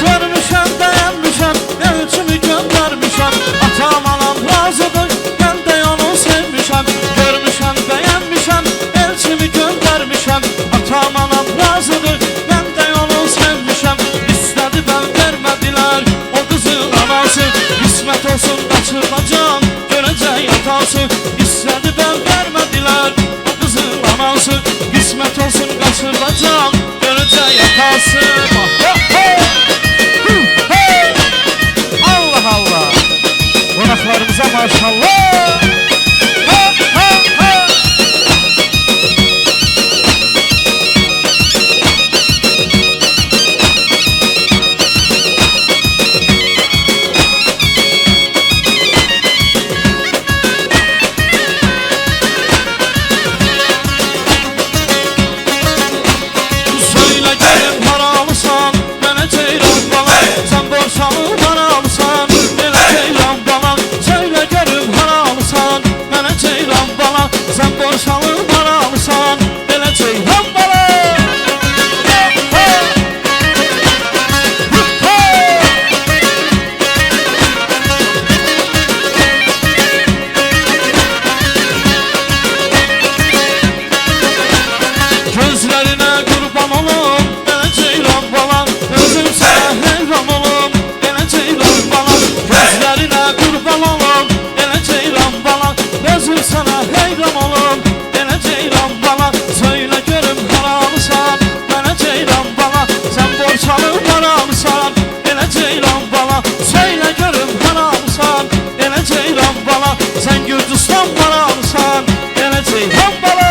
Görmüşəm, bəyənmişəm, elçimi göndərmişəm. Atam anam razıdır, mən də onu sevmişəm. Görmüşəm, bəyənmişəm, elçimi göndərmişəm. Atam anam razıdır, mən də onu sevmişəm. İstədi mən vermədilər, o qızın anası. Qismət olsun qaçıracam, görəcək yatası. İstədi mən vermədilər, o qızın anası. Qismət olsun qaçıracam, görəcək yatası. Allah Allah, qonaqlarımıza maşallah. Söylə gəlin haralısan, mənə ceyran bala. Sən borçalı haralısan, mənə ceyran bala. Söylə gəlin haralısan, mənə ceyran bala. Sən borçalı haralısan, mənə ceyran bala. Gözlərinə qurban olum, mənə ceyran bala. Özüm sənə heyran olum, mənə ceyran bala. Gözlərinə qurban olum, mənə ceyran bala. Özüm sənə heyran olum, mənə ceyran bala. Söylə görüm haralısan, mənə ceyran bala. Sən borçalı haralısan, mənə ceyran bala. Söylə görüm haralısan, mənə ceyran bala. Sən Gürcüstan haralısan, mənə ceyran bala.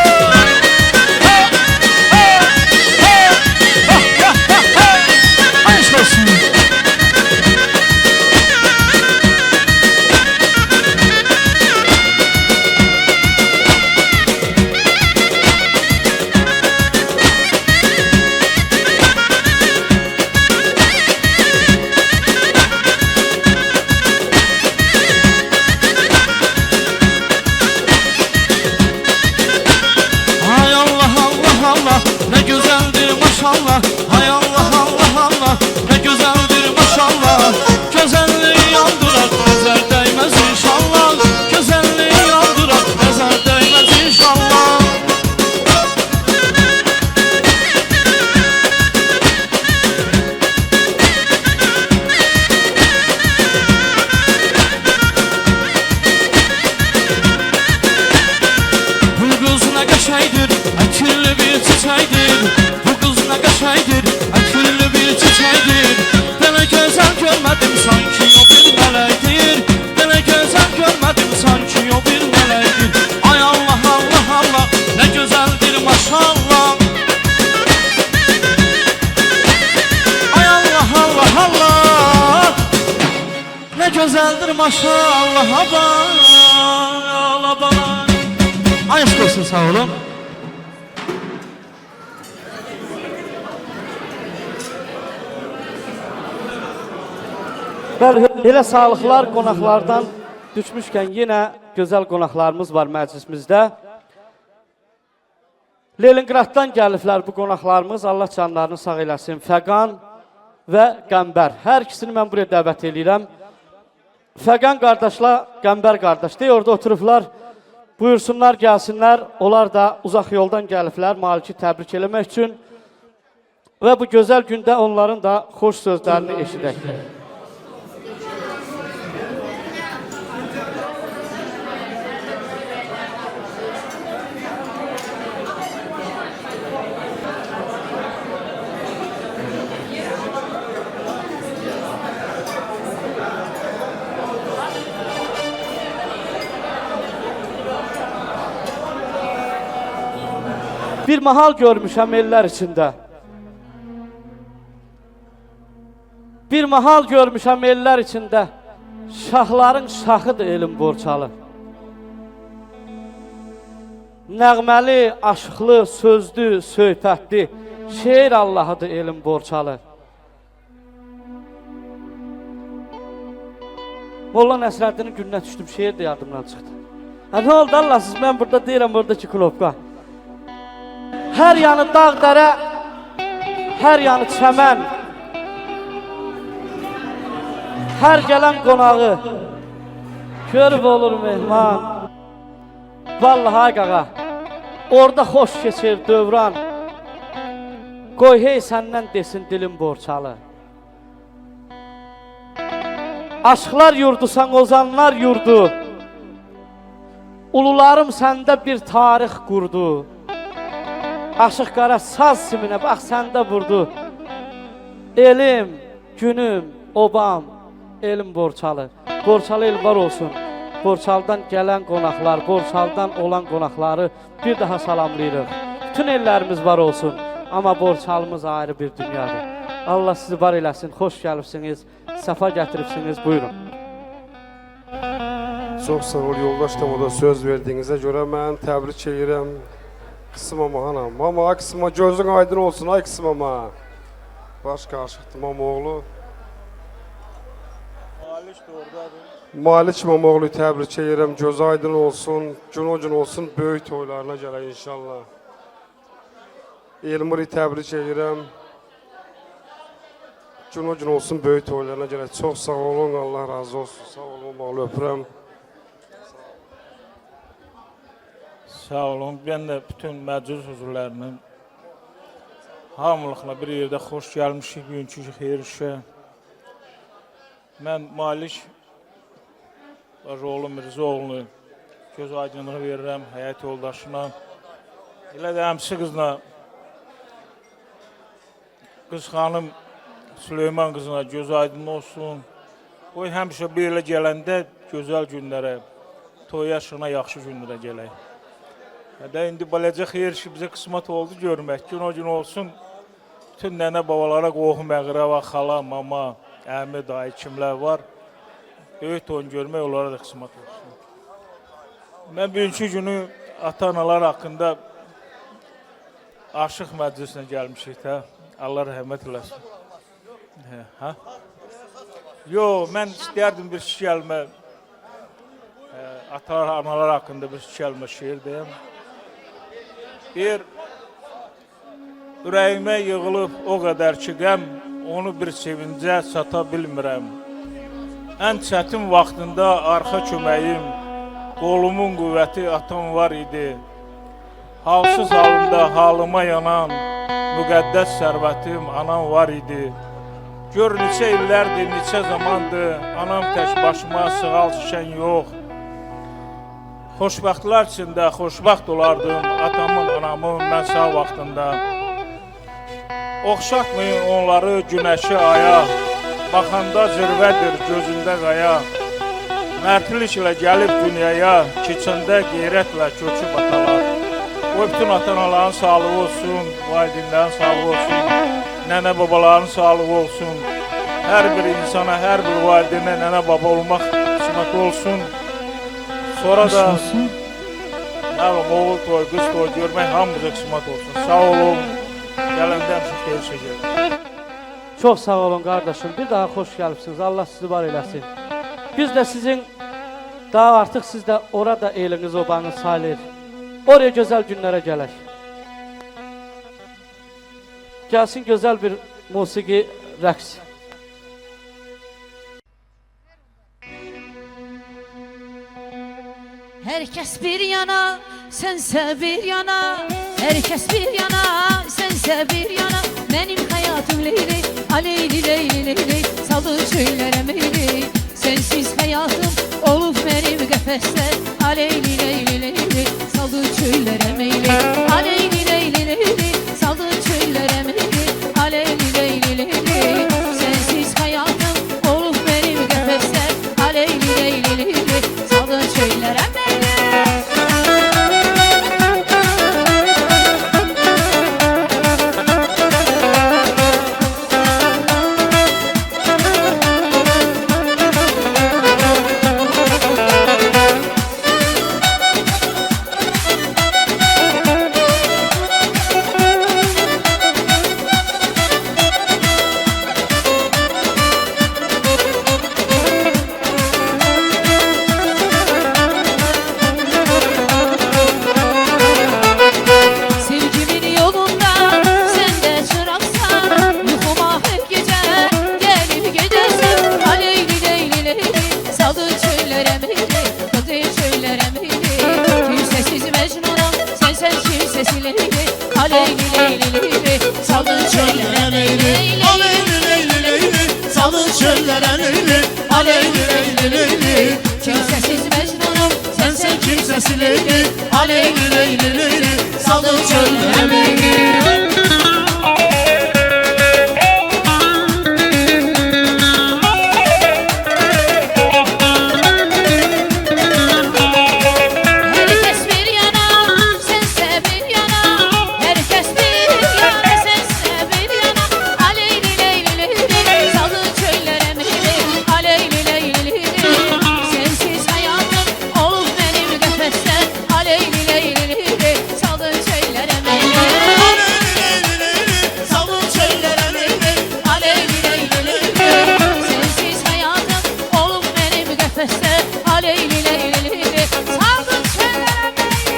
Aşk olsun. Hay Allah Allah Allah, ne güzeldir maşallah. Hay Allah Allah Allah, ne güzeldir maşallah. Güzelliği yandırar, nazar değmez inşallah. Güzelliği yandırar, nazar değmez inşallah. Bu kız ne qəşəngdir, əkilli bir çiçəkdir. Bu qız ne qəşəngdir, əkilli bir çiçəkdir. Belə gözəl görmədim, sanki o bir mələkdir. Belə gözəl görmədim, sanki o bir mələkdir. Ay Allah Allah Allah, ne gözəldir maşallah. Ay Allah Allah Allah, ne gözəldir maşallah. Allah bana. Aşk olsun, sağ olun. Bəli, elə sağlıqlar qonaqlardan düşmüşkən yenə gözəl qonaqlarımız var məclisimizdə. Leninqraddan gəliblər bu qonaqlarımız. Allah canlarını sağ eləsin. Fəqan və Qəmbər. Hər ikisini mən buraya dəvət edirəm. Fəqən qardaşla Qəmbər qardaş deyə orada oturublar. Buyursunlar, gəlsinlər. Onlar da uzaq yoldan gəliblər Maliki təbrik eləmək üçün. Və bu gözəl gündə onların da xoş sözlərini eşidək. Bir mahal görmüşəm ellər içində. Bir mahal görmüşəm ellər içində. Şahların şahıdır elm borçalı. Nəğməli, aşıqlı, sözdü, söhbətli. Şeir Allahıdır elm borçalı. Molla Nəsrəddinin gününə düşdüm, şeir də yardımdan çıxdı. Nə oldu Allahsız, mən burada deyirəm, buradakı klopqa. Hər yanı dağ dərə, hər yanı çəmən, hər gələn qonağı görüb olur mehman. Vallahi qağa, orada xoş keçir dövran. Qoy hey səndən desin dilim borçalı. Aşklar yurdusan ozanlar yurdu, ulularım səndə bir tarix qurdu. Aşıq qara saz siminə, bax səndə vurdu. Elim, günüm, obam, elim borçalı. Borçalı el var olsun. Borçaldan gələn qonaqlar, borçaldan olan qonaqları bir daha salamlayırıq. Bütün ellərimiz var olsun. Amma borçalımız ayrı bir dünyadır. Allah sizi var eləsin, xoş gəlibsiniz, səfa gətiribsiniz, buyurun. Çox sağ ol yoldaşım, o da söz verdiyinizə görə mən təbrik edirəm. Qısmama hanım, mama qısma gözün aydın olsun ay qısmama. Baş qarşıqdır Mamoğlu. Malik də oradadır. Malik Mamoğlu təbrik edirəm, göz aydın olsun, gün olsun, böyük toylarına gələk inşallah. Elmuri təbrik edirəm. Gün olsun, böyük toylarına gələk. Çox sağ olun, Allah razı olsun. Sağ olun, Mamoğlu öpürəm. Sağ olun. Ben de bütün məclis huzurlarının hamılıqla bir yerdə xoş gəlmişik bugünkü xeyir işə. Mən Malik Roğlu Mirzoğlu göz aydınlığı verirəm həyat yoldaşına. Elə də əmsi qızına, qız xanım Süleyman qızına göz aydınlı olsun. O həmişə bir elə gələndə gözəl günlərə, toy yaşına yaxşı günlərə gələk. İndi balaca xeyir işi bizə qismət oldu görmək. Gün olsun. Bütün nənə babalara, qohum, əqrəba, xala, mama, əmi, dayı kimlər var. Böyük toyun görmək onlara da qismət olsun. Mən bugünkü günü ata-analar haqqında aşıq məclisinə gəlmişik də. Allah rəhmət eləsin. Yox, mən istəyərdim bir şişəlmə ata-analar haqqında bir şişəlmə şeir deyəm. Bir ürəyimə yığılıb o qədər ki qəm, onu bir sevincə sata bilmirəm. Ən çətin vaxtında arxa köməyim, qolumun qüvvəti atam var idi. Halsız halımda halıma yanan, müqəddəs sərvətim anam var idi. Gör neçə illərdir, neçə zamandır, anam tək başıma sığal şişən yox. Xoşbəxtlər içində xoşbəxt olardım, atamın, anamın mən sağ vaxtında. Oxşatmayın onları günəşi aya, baxanda zirvədir gözündə qaya. Mərtliklə gəlib dünyaya, keçəndə qeyrətlə köçüb atalar. O bütün ata-analarının sağlığı olsun, valideynlərin sağlığı olsun, nənə-babaların sağlığı olsun. Hər bir insana, hər bir valideynə nənə-baba olmaq qismət olsun. Sonra da oğul toy, qız toy görmək hamımıza qismət olsun. Sağ olun, gələndə həmişə xeyir çəkir. Çox sağ olun qardaşım, bir daha xoş gəlibsiniz, Allah sizi var eləsin. Biz də sizin, daha artıq siz də orada eliniz, obanız sayılır. Oraya gözəl günlərə gələk. Gəlsin gözəl bir musiqi rəqs. Herkes bir yana, sense bir yana. Herkes bir yana, sense bir yana. Benim hayatım Leyli, aleyli Leyli Leyli. Saldı çöllere meyli. Sensiz hayatım olup benim qəfəslər. Aleyli Leyli Leyli. Saldı çöllere meyli. Aleyli Leyli Leyli. Saldı çöllere meyli. Aleyli Leyli Leyli. Sensiz hayatım olup benim qəfəslər. Aleyli Leyli Leyli. Saldı çöllere meyli. Sevgimin yolunda sen de çıraksan. Yuxuma hep gece gelip gecesin. Aleyli Leyli Leyli. Saldı çöllere meyli. Kızı çöllere meyli. Kimsesiz Mecnunum sen kimsesiz Leyli. Aleyli Leyli Leyli. Saldı çöllere meyli. Aleyli Leyli Leyli. Saldı çöllere meyli. Aleyli Leyli Leyli. Kimsesiz Mecnunum sen kimsesiz Leyli. Aleyli Leyli Leyli. Saldı çöllere meyli. Herkes bir yana, sense bir yana. Herkes bir yana, sense bir yana. Aleyli Leyli Leyli. Saldı çöllere meyli. Aleyli Leyli Leyli. Sensiz hayatım olup benim qəfəslər. Aleyli Leyli Leyli. Saldı çöllere meyli. Aleyli Leyli Leyli. Saldı çöllere meyli. Aleyli Leyli Leyli. Sensiz hayatım olup benim qəfəslər. Aleyli Leyli Leyli. Saldı çöllere meyli.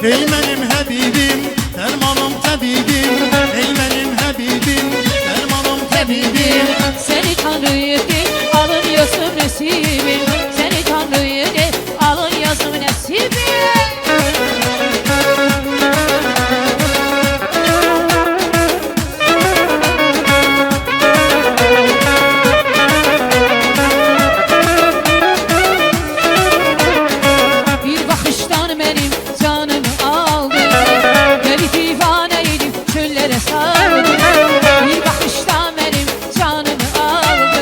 Ey benim Habibim, dermanım tabibim. Ey benim Habibim, dermanım tabibim. Seni tanrıydı, alın yazım nesibim. Seni tanrıydı, alın yazım nesibim. Bir bakıştan benim canımı aldı. Deli divane edip çöllere saldı. Bir bakıştan benim canımı aldı.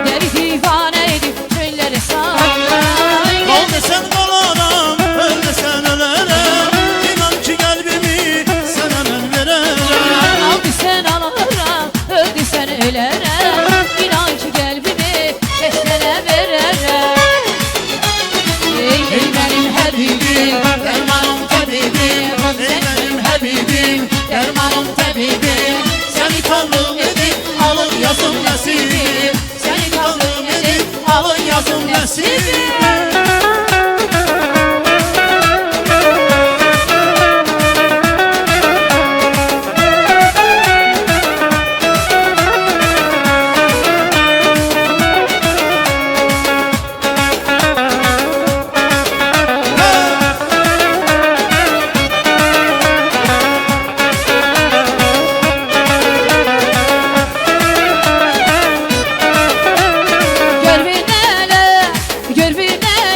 Deli divane edip çöllere saldı. Kal desen kalamam, öl desen ölerim. İnan ki kalbimi sana ben verem. Al sen alaram, öldü sen ölerem. İnan ki kalbimi kesene vererem. Ey benim Habibim, dermanım tabibim. Ey benim Habibim, dermanım tabibim. Seni tanrım edip alın yazım nasibim. Seni tanrım edip alın yazım nasibim. Gör bir nele,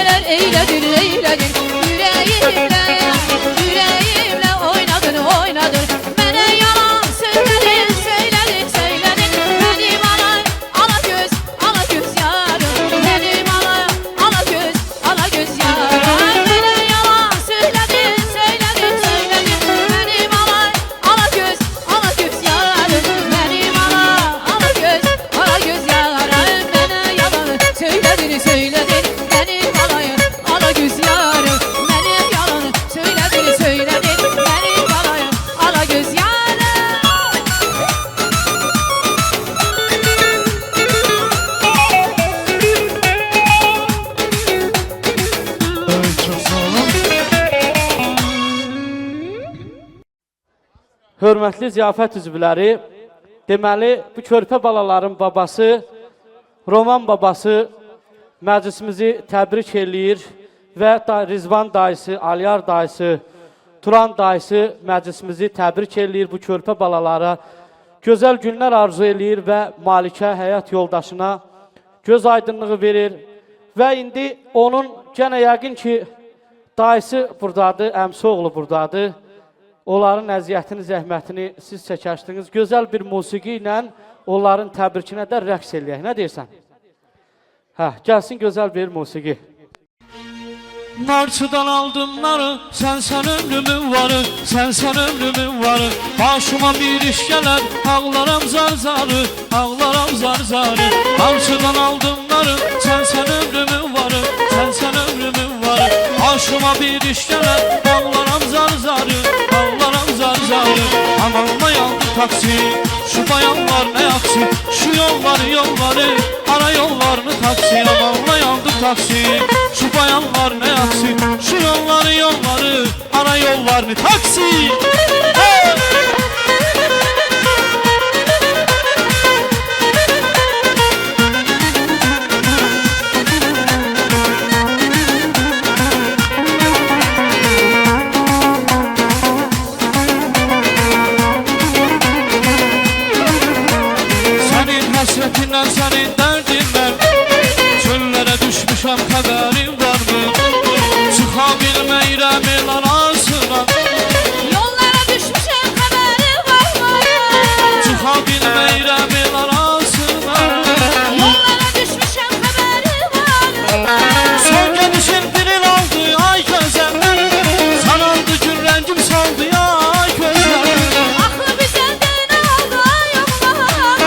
hörmətli ziyafət üzvləri, deməli, bu körpə balaların babası, Roman babası məclisimizi təbrik eləyir və Rizvan dayısı, Aliyar dayısı, Turan dayısı məclisimizi təbrik eləyir. Bu körpə balalara gözəl günlər arzu eləyir və Malikə həyat yoldaşına göz aydınlığı verir. Və indi onun gənə yəqin ki, dayısı buradadır, əmsi oğlu buradadır. Onların əziyyətini, zəhmətini siz çəkərsiniz. Gözəl bir musiqi ilə onların təbrikinə də rəqs eləyək. Nə deyirsən? Hə, gəlsin gözəl bir musiqi. Narçıdan aldım narı, sen ömrümün varı, sen ömrümün varı. Başıma bir iş gələr, ağlaram zar zarı, ağlaram zar zarı. Narçıdan aldım narı, sen ömrümün varı, sen ömrümün varı. Başıma bir iş gələr, ağlaram zar zarı, ağlaram zar zarı. Amanla yandı taksi, şu bayanlar ne yaksi, şu yolları, ara yollarını taksi. Amanla yandı taksi, şu bayanlar ne yaksi, şu yolları, ara yollarını taksi. Hey! Senin hasretinden, senin derdinden, çöllere düşmüşem, haberin var mı? Çıkabilmeyirəm el arasına, Yollara düşmüşəm, xəbəri var mı? çıkabilmeyirəm el arasına. Yollara düşmüşəm, xəbəri var mı? Son gelişin dilin aldı ay gözəl, sanaldı gün rəngim saldı ay gözəl. Axı bizə də nə oldu ay oğlan?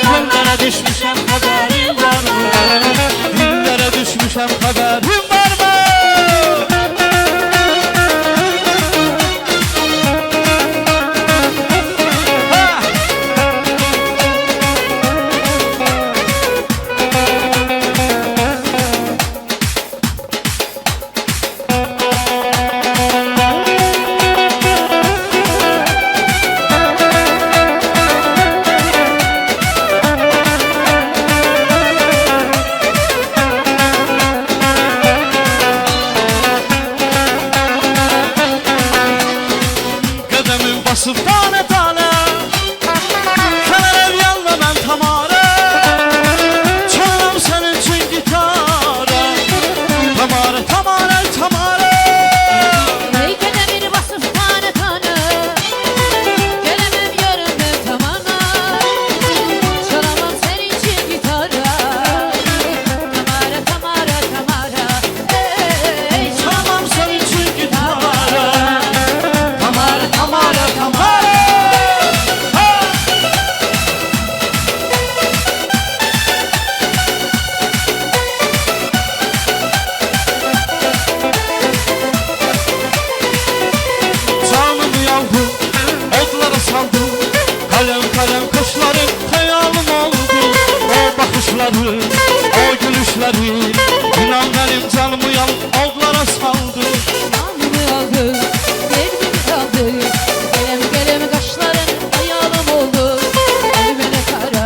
Yollara düşmüşəm, xəbərin var mı? Dillere düşmüşəm, xəbərin var mı? Qədəmin basıb tane tane, kələv yanla mən tamara. Çalam sənin üçün gitara, tamara, tamara, tamara. Ey qədəmini basıb tane tane, gələməm yarımdan tamana. Çalamam sənin üçün gitara, tamara, tamara, tamara. Ey Çalamam sənin üçün gitara, tamara, tamara, tamara. canımı yandım, odlara saldım. Kalem kalem kışların hayalım oldu. O bakışları, o gülüşleri, inan benim canımı yanıp odlara saldı. Canımı aldı, kalbimi aldı. Gelem gelem kaşların hayalım oldu. Elbene kara,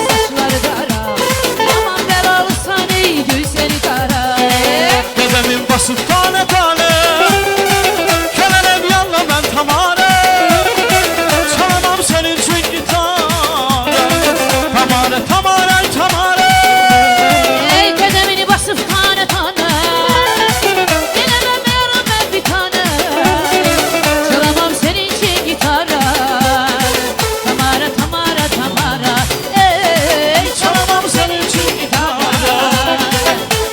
saçları kara. Yaman belalısan ey güzeli kara. Dedemin basıp tane tane, kelenem yanla ben tamara. Çalamam senin için gitara, tamara, tamara, tamara. Ey kademini basıp tane tane. Gelemem yarım ben bir tane. Çalamam senin için gitara. Tamara, tamara, tamara. Ey Çalamam senin için gitara,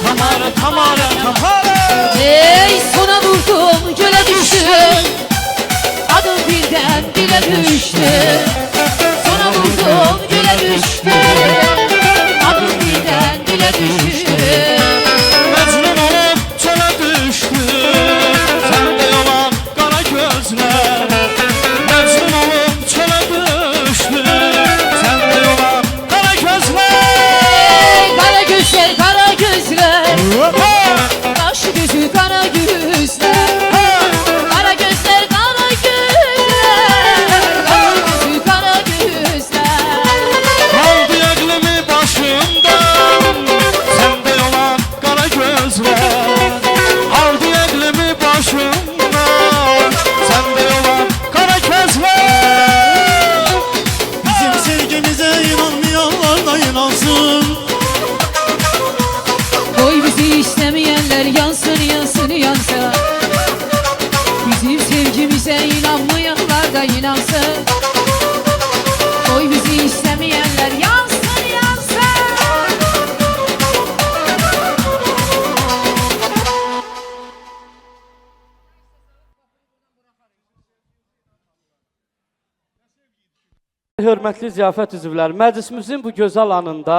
tamara, tamara, tamara. Ey sona vurdum göle düştüm. Adım birden dile düştü. Sona vurdum göle düştüm. Adım birden dile düştü. Mecnun olup çöle düştü, sende yalan kara gözler. Mecnun olup çöle düştü, sende yalan kara gözler. Ey kara gözler kara gözler. Kaş gözü kara gözler. Kara gözler kara gözler. Hörmətli ziyafət üzvləri, məclisimizin bu gözəl anında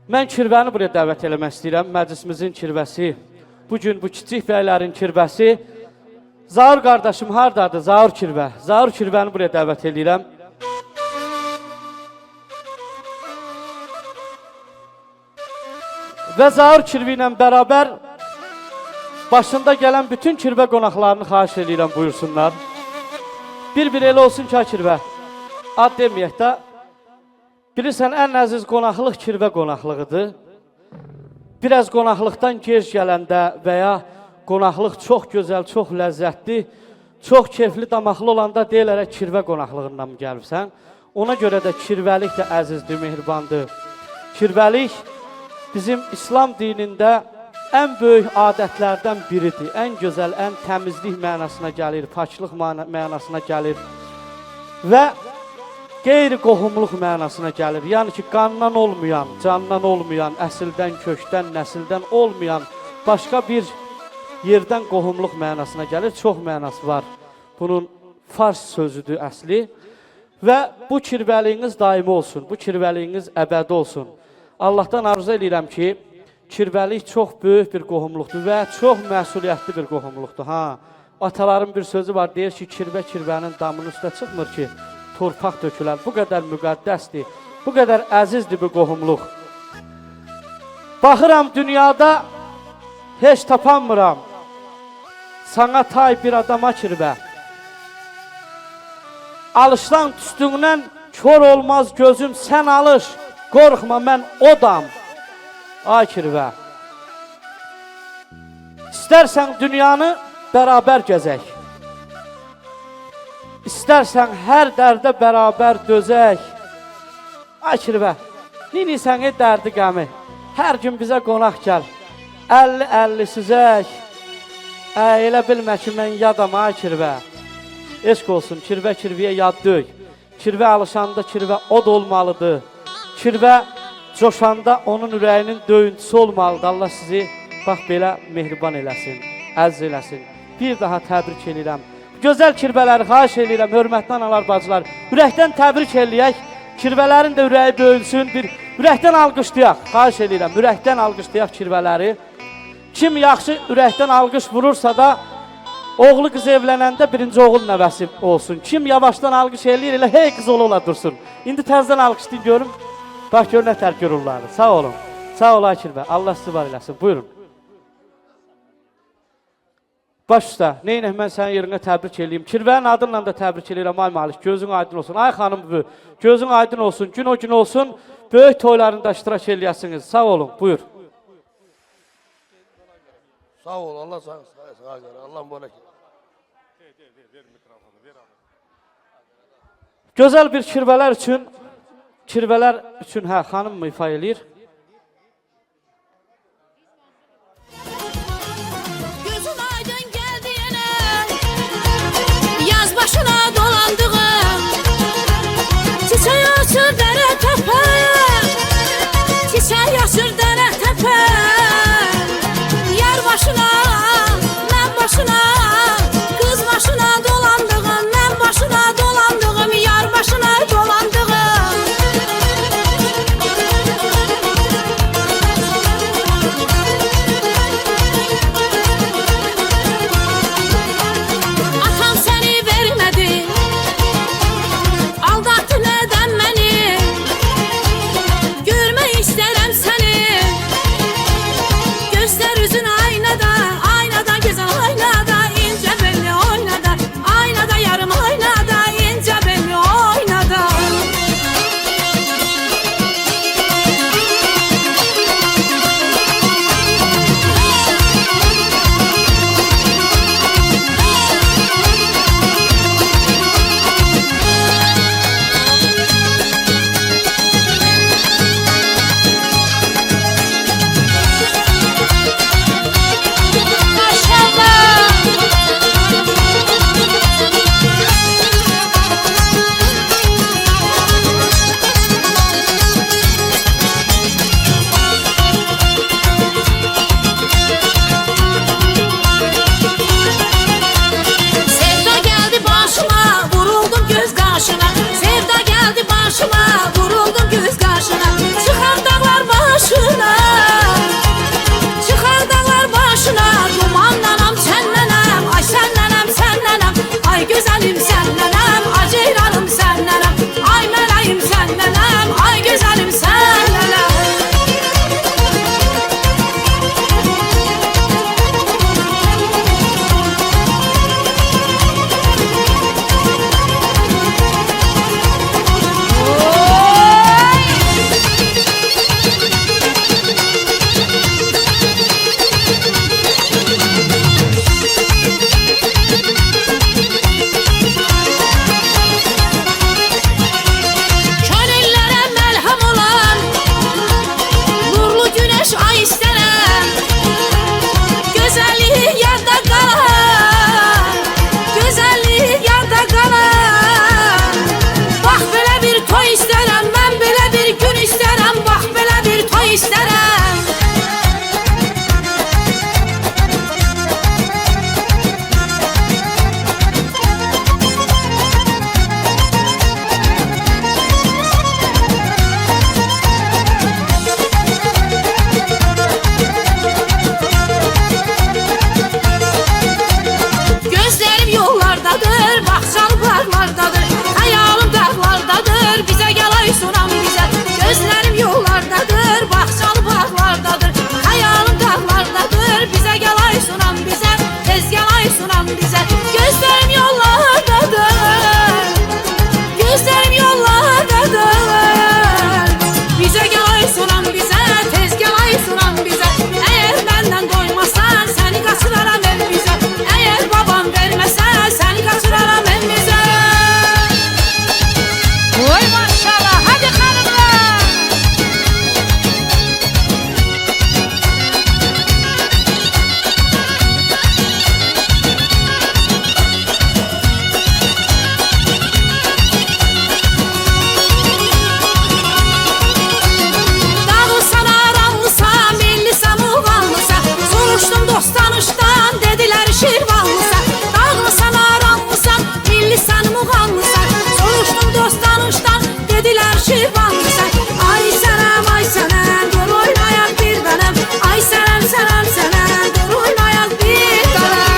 mən kirvəni buraya dəvət eləmək istəyirəm. Məclisimizin kirvəsi, bugün bu kiçik bəylərin kirvəsi. Zaur qardaşım hardadır? Zaur kirvə. Zaur kirvəni buraya dəvət eləyirəm. Və Zaur kirvi ilə bərabər başında gələn bütün kirvə qonaqlarını xahiş eləyirəm, buyursunlar. Bir elə olsun ki, kirvə. Ad deməyək də, bilirsən, ən əziz qonaqlıq kirvə qonaqlığıdır. Biraz qonaqlıqdan gec gələndə və ya qonaqlıq çox gözəl, çox ləzzətli, çox keyfli, damaqlı olanda deyilərək kirvə qonaqlığından mı gəlibsən? Ona görə də kirvəlik də əzizdir, mehribandır. Kirvəlik bizim İslam dinində ən böyük adətlərdən biridir. Ən gözəl, ən təmizlik mənasına gəlir, paçlıq mənasına gəlir və qeyri-qohumluq mənasına gəlir. Yəni ki, qandan olmayan, candan olmayan, əsildən, kökdən, nəsildən olmayan başqa bir yerdən qohumluq mənasına gəlir. Çox mənası var. Bunun fars sözüdür əsli. Və bu kirvəliyiniz daimi olsun, bu kirvəliyiniz əbədi olsun. Allahdan arzu edirəm ki, kirvəlik çox böyük bir qohumluqdur və çox məsuliyyətli bir qohumluqdur. Ataların bir sözü var, deyir ki, kirvə kirvənin damının üstə çıxmır ki, torpaq dökülər. Bu qədər müqəddəsdir, bu qədər əzizdir bu qohumluq. Baxıram dünyada heç tapanmıram, sana tay bir adama kirvə. Alışdan tüstündən kör olmaz gözüm, sən alış, qorxma mən odam. Ay kirvə. İstərsən dünyanı bərabər gəzək. İstərsən hər dərdə bərabər dözək. Ay kirvə, neynisən dərdi qəmi? Hər gün bizə qonaq gəl. 50-50 süzək. Elə bilmə ki, mən yadam, ay kirvə. Eşq olsun, kirvə kirviyə yad döy. Kirvə alışanda kirvə od olmalıdır. Kirvə coşanda onun ürəyinin döyüntüsü olmalıdır. Allah sizi bax belə mehriban eləsin, əzz eləsin. Bir daha təbrik edirəm. Gözəl kirvələri xahiş edirəm, hörmətli analar, bacılar. Ürəkdən təbrik eləyək, kirvələrin də ürəyi böyülsün, bir ürəkdən alqışlayaq. Xahiş edirəm, ürəkdən alqışlayaq kirvələri. Kim yaxşı ürəkdən alqış vurursa da, oğlu qız evlənəndə birinci oğul nəvəsi olsun. Kim yavaşdan alqış eləyir, elə hey qız ola dursun. İndi təzdən alqışlayın görüm. Bax gör nə tərk görürlər. Sağ olun. Sağ ol ay kirvə. Allah sizi var eləsin. Buyurun. Baş üstə, neynək mən sənin yerinə təbrik eləyim. Kirvənin adınla da təbrik eləyirəm, ay Malik. Gözün aydın olsun. Ay xanım bu, gözün aydın olsun. Gün o gün olsun. Böyük toylarında iştirak eləyəsiniz. Sağ olun. Buyur. Sağ ol. Allah sağ olsun. Allah'ım bana ki. Gözəl bir kirvələr üçün xanım mı ifa eləyir? Gözün aydın geldi yine yaz başına dolandığım çiçeği açır dere tepe çiçeği açır dere tepe yer başına nem başına kız başına dolandığım nem başına dolandığım yar başına dolandığım atam seni vermedi aldattı neden beni bağlısan. Ay sənəm, dur oynayaq bir dənəm. Ay sənəm, dur oynayaq bir dənəm.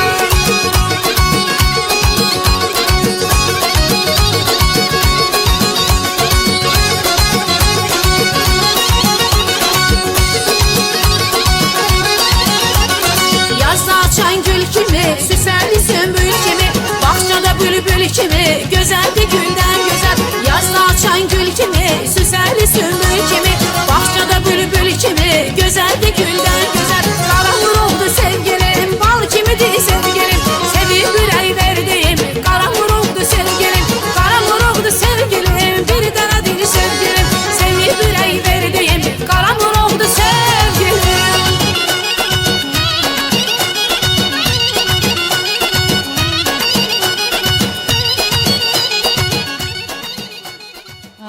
Yazda açan gül kimi, süsərli sümbül kimi, bağçada bülbül kimi, gözəldir güldən gözəl. Yazda açan gül kimi, süsərli sümbül kimi, bağçada bülbül kimi, gözəldir güldən gözəl. Qaranlıq oldu sevgilim, bal kimidir sevgilim, sevib ürək verdiyim. Qaranlıq oldu sevgilim, qaranlıq oldu sevgilim, bir dənədir sevgilim, sevib ürək verdiyim. Qaranlıq oldu sevgilim.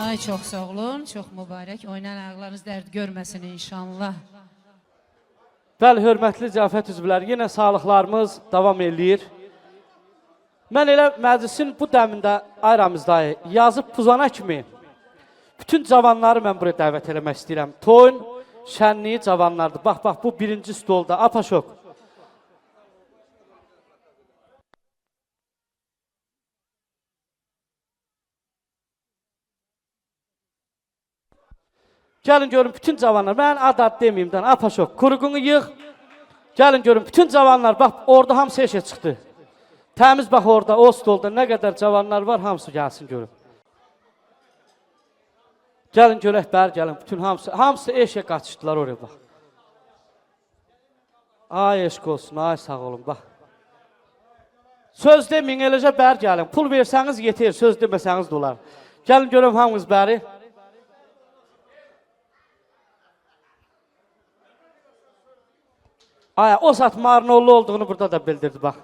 Ay çox sağ olun, çox mübarək. Oynayan ayaqlarınız dərd görməsin inşallah. Bəli, hörmətli cəmiyyət üzvləri, yenə sağlıqlarımız davam eləyir. Mən elə məclisin bu dəmində ayramızdayı yazıb puzana kimi bütün cavanları mən buraya dəvət eləmək istəyirəm. Toyun şənliyi cavanlardır. Bax, bu birinci stolda. Apaşok. Gəlin görün bütün cavanlar, mən ad deməyim, Apaşok, kuruğunu yığ. Gəlin görün bütün cavanlar, bax orada hamısı eşə çıxdı. Təmiz bax orada, o stolda nə qədər cavanlar var, hamısı gəlsin görün. Gəlin görək, bəri gəlin, bütün hamısı eşə qaçışdılar oraya bax. Ay eşq olsun, ay sağ olun, bax. Söz deməyin, eləcə bəri gəlin, pul versəniz yeter, söz deməsəniz də olar. Gəlin görün hamınız bəri. Ay, o saat Marnollu olduğunu burada da bildirdi bax.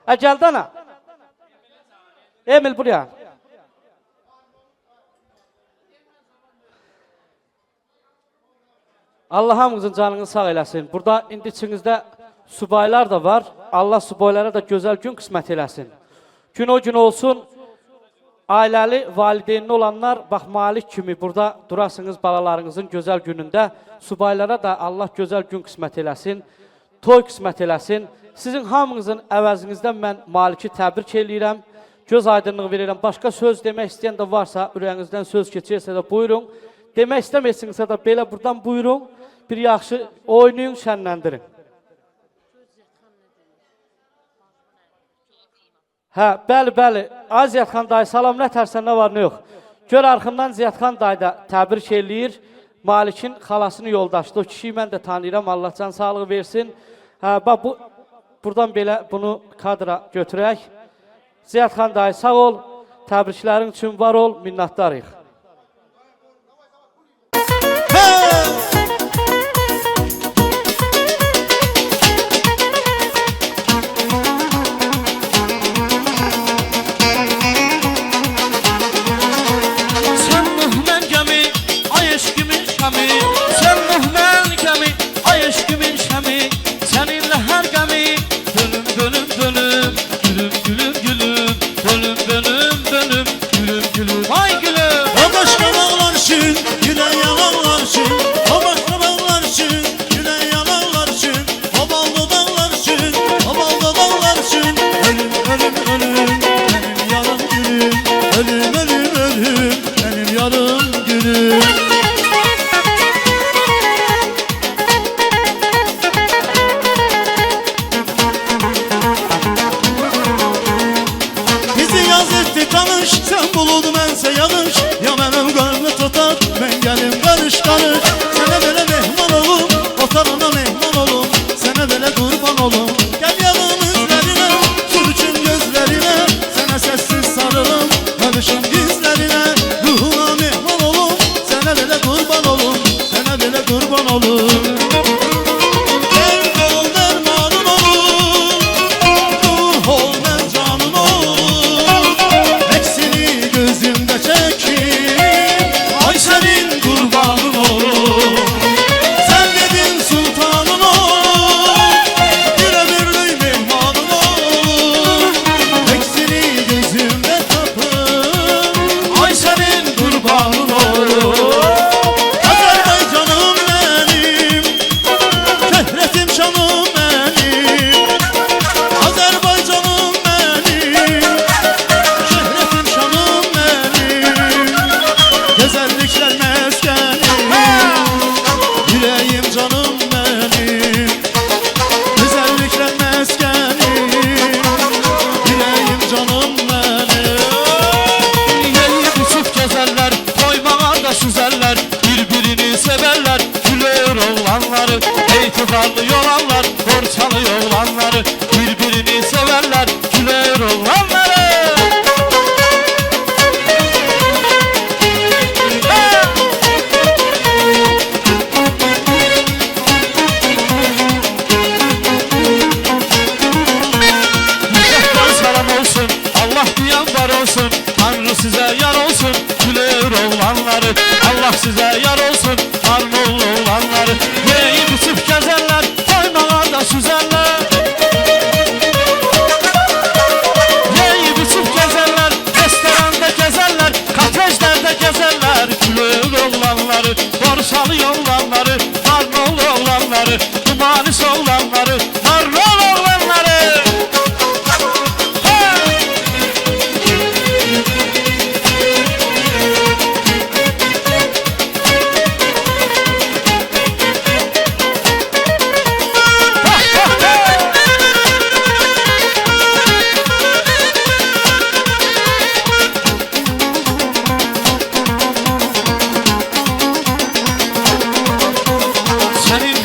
Gəldi ana. Emil buraya. Allah hamınızın canını sağ eləsin. Burada indi içinizdə subaylar da var. Allah subaylara da gözəl gün qismət eləsin. Gün o gün olsun. Ailəli, valideynli olanlar, bax Malik kimi burada durasınız balalarınızın gözəl günündə. Subaylara da Allah gözəl gün qismət eləsin. Toy qismət eləsin. Sizin hamınızın əvəzinizdən mən Maliki təbrik eləyirəm. Göz aydınlığı verirəm. Başqa söz demək istəyən də varsa, ürəyinizdən söz keçirsə də buyurun. Demək istəməyəsinizsə də belə buradan buyurun. Bir yaxşı oynayın, şənləndirin. Hə, bəli. Ay Ziyadxan dayı, salam, nə tərsən, nə var, nə yox. Gör arxından Ziyadxan dayı da təbrik eləyir. Malikin xalasını yoldaşdı. O kişiyi mən də tanıyıram. Allah can sağlığı versin. Hə, bax, buradan belə bunu kadra götürək. Ziyadxan dayı, sağ ol. Təbriklərin üçün var ol, minnətdarıq. Sen mühmel gemi, ay eşkimin şemi. Sen mühmel gemi, ay eşkimin şemi. Seninle her gemi, bölüm bölüm bölüm. Gülüm gülüm gülüm, bölüm bölüm bölüm. Gülüm gülüm ay gülüm. O başka bağlar için, gülen yalanlar için. O başka bağlar için, gülen yalanlar için. O ballı dağlar için, o ballı dağlar için. Ölüm ölüm ölüm, benim yarım gülüm. Ölüm ölüm ölüm, benim yarım gülüm. Bizi yaz etti tanış, sen bulud mənsə yanış. Ya mənim qarnı tutar, mən gəlim qarış qarış. Sənə belə mehman olum, otarana mehman olum. Sənə belə qurban olum, gəl yanım üzlərinə. Sürçün gözlərinə, sənə səssiz sarılım. Öpüşüm dizlərinə, ruhuna mehman olum. Sənə belə qurban olum, sənə belə qurban olum. Dərd ol dərmanın olum, ruh ol mən canın olum. Eksini gözümdə çəkir, ay sənin qurbanın olum. Sən dedin sultanın ol, birə-birlik mehmanın ol. Eksini gözümdə tapır, ay sənin qurbanın olum. severler gülür oğlanları İtibarlı olanlar borçalı oğlanları birbirini severler gülür oğlanları Tanrı size yar olsun, gülür oğlanları Allah size yar olsun, harmol oğlanları Yiyip içip gezerler, koymağa da süzerler Yiyip içip gezerler, restoranda gezerler Kafeslerde gezerler, gülür oğlanları Borsalı oğlanları, harmol oğlanları Humanis oğlanları, harmol oğlanları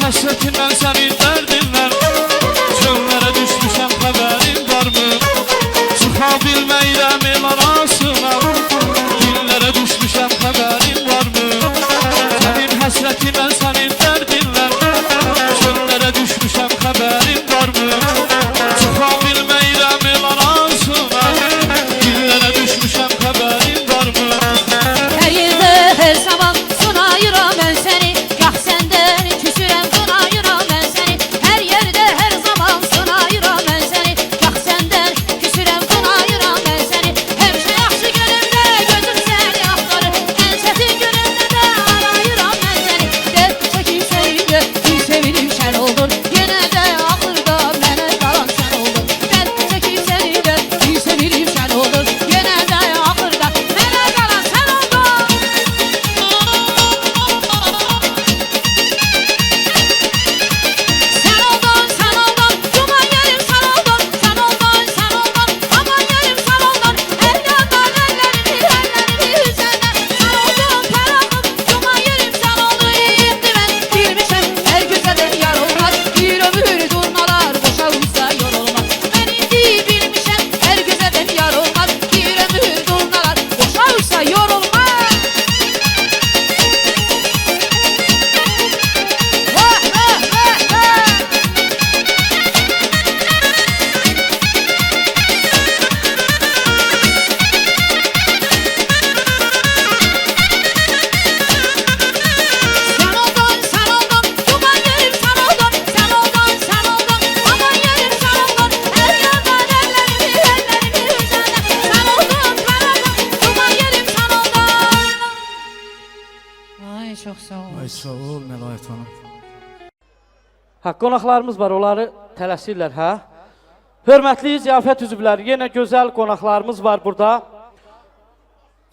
Hasretinden senin derdinler Çöllere düşmüşem haberin var mı? Çıkabilmeyrem el arasına Dillere düşmüşem haberin var mı? Senin hasretinden senin derdinler Çöllere düşmüşem haberin var mı? Çıkabilmeyrem el arasına Dillere düşmüşem haberin var mı? Her yerde her zaman sunayıram ben seni Gah senden küsürem sunayıram ben seni Her yerde her zaman sunayıram ben seni Gah senden küsürem sunayıram ben seni Hemşe yaxşı günümde gözüm seni axtarır En çetin günümde de arayıram ben seni Dert çekip seninle bir sevinim şen oldun Yine de axırda mənə qalan sen oldun Dert çekip seninle bir sevinim şen oldun Yine de axırda mənə qalan sen oldun Sen oldun, duman yerim sen oldun Sen oldun, aman yerim sen oldun El yandan ellerimi üzerine Sen oldun, tarafım, duman yerim sen oldun Şimdi ben bilmişim her güzelden yar olmaz Bir ömür durmalar boşa uysa yorulmaz Ben indi bilmişim her güzelden yar olmaz Bir ömür durmalar boşa uysa yorulmaz Vah vah vah vah Sen oldun, duman yerim sen oldun Sen oldun, aman yerim sen oldun Her yandan ellerimi üzerine Sen oldun, tarafım, duman yerim sen oldun Ay çok sağ ol Ay sağ ol Melahat hanım Ha, qonaqlarımız var, onları tələsirlər, hə? Hörmətli ziyafət üzvləri, yenə gözəl qonaqlarımız var burada.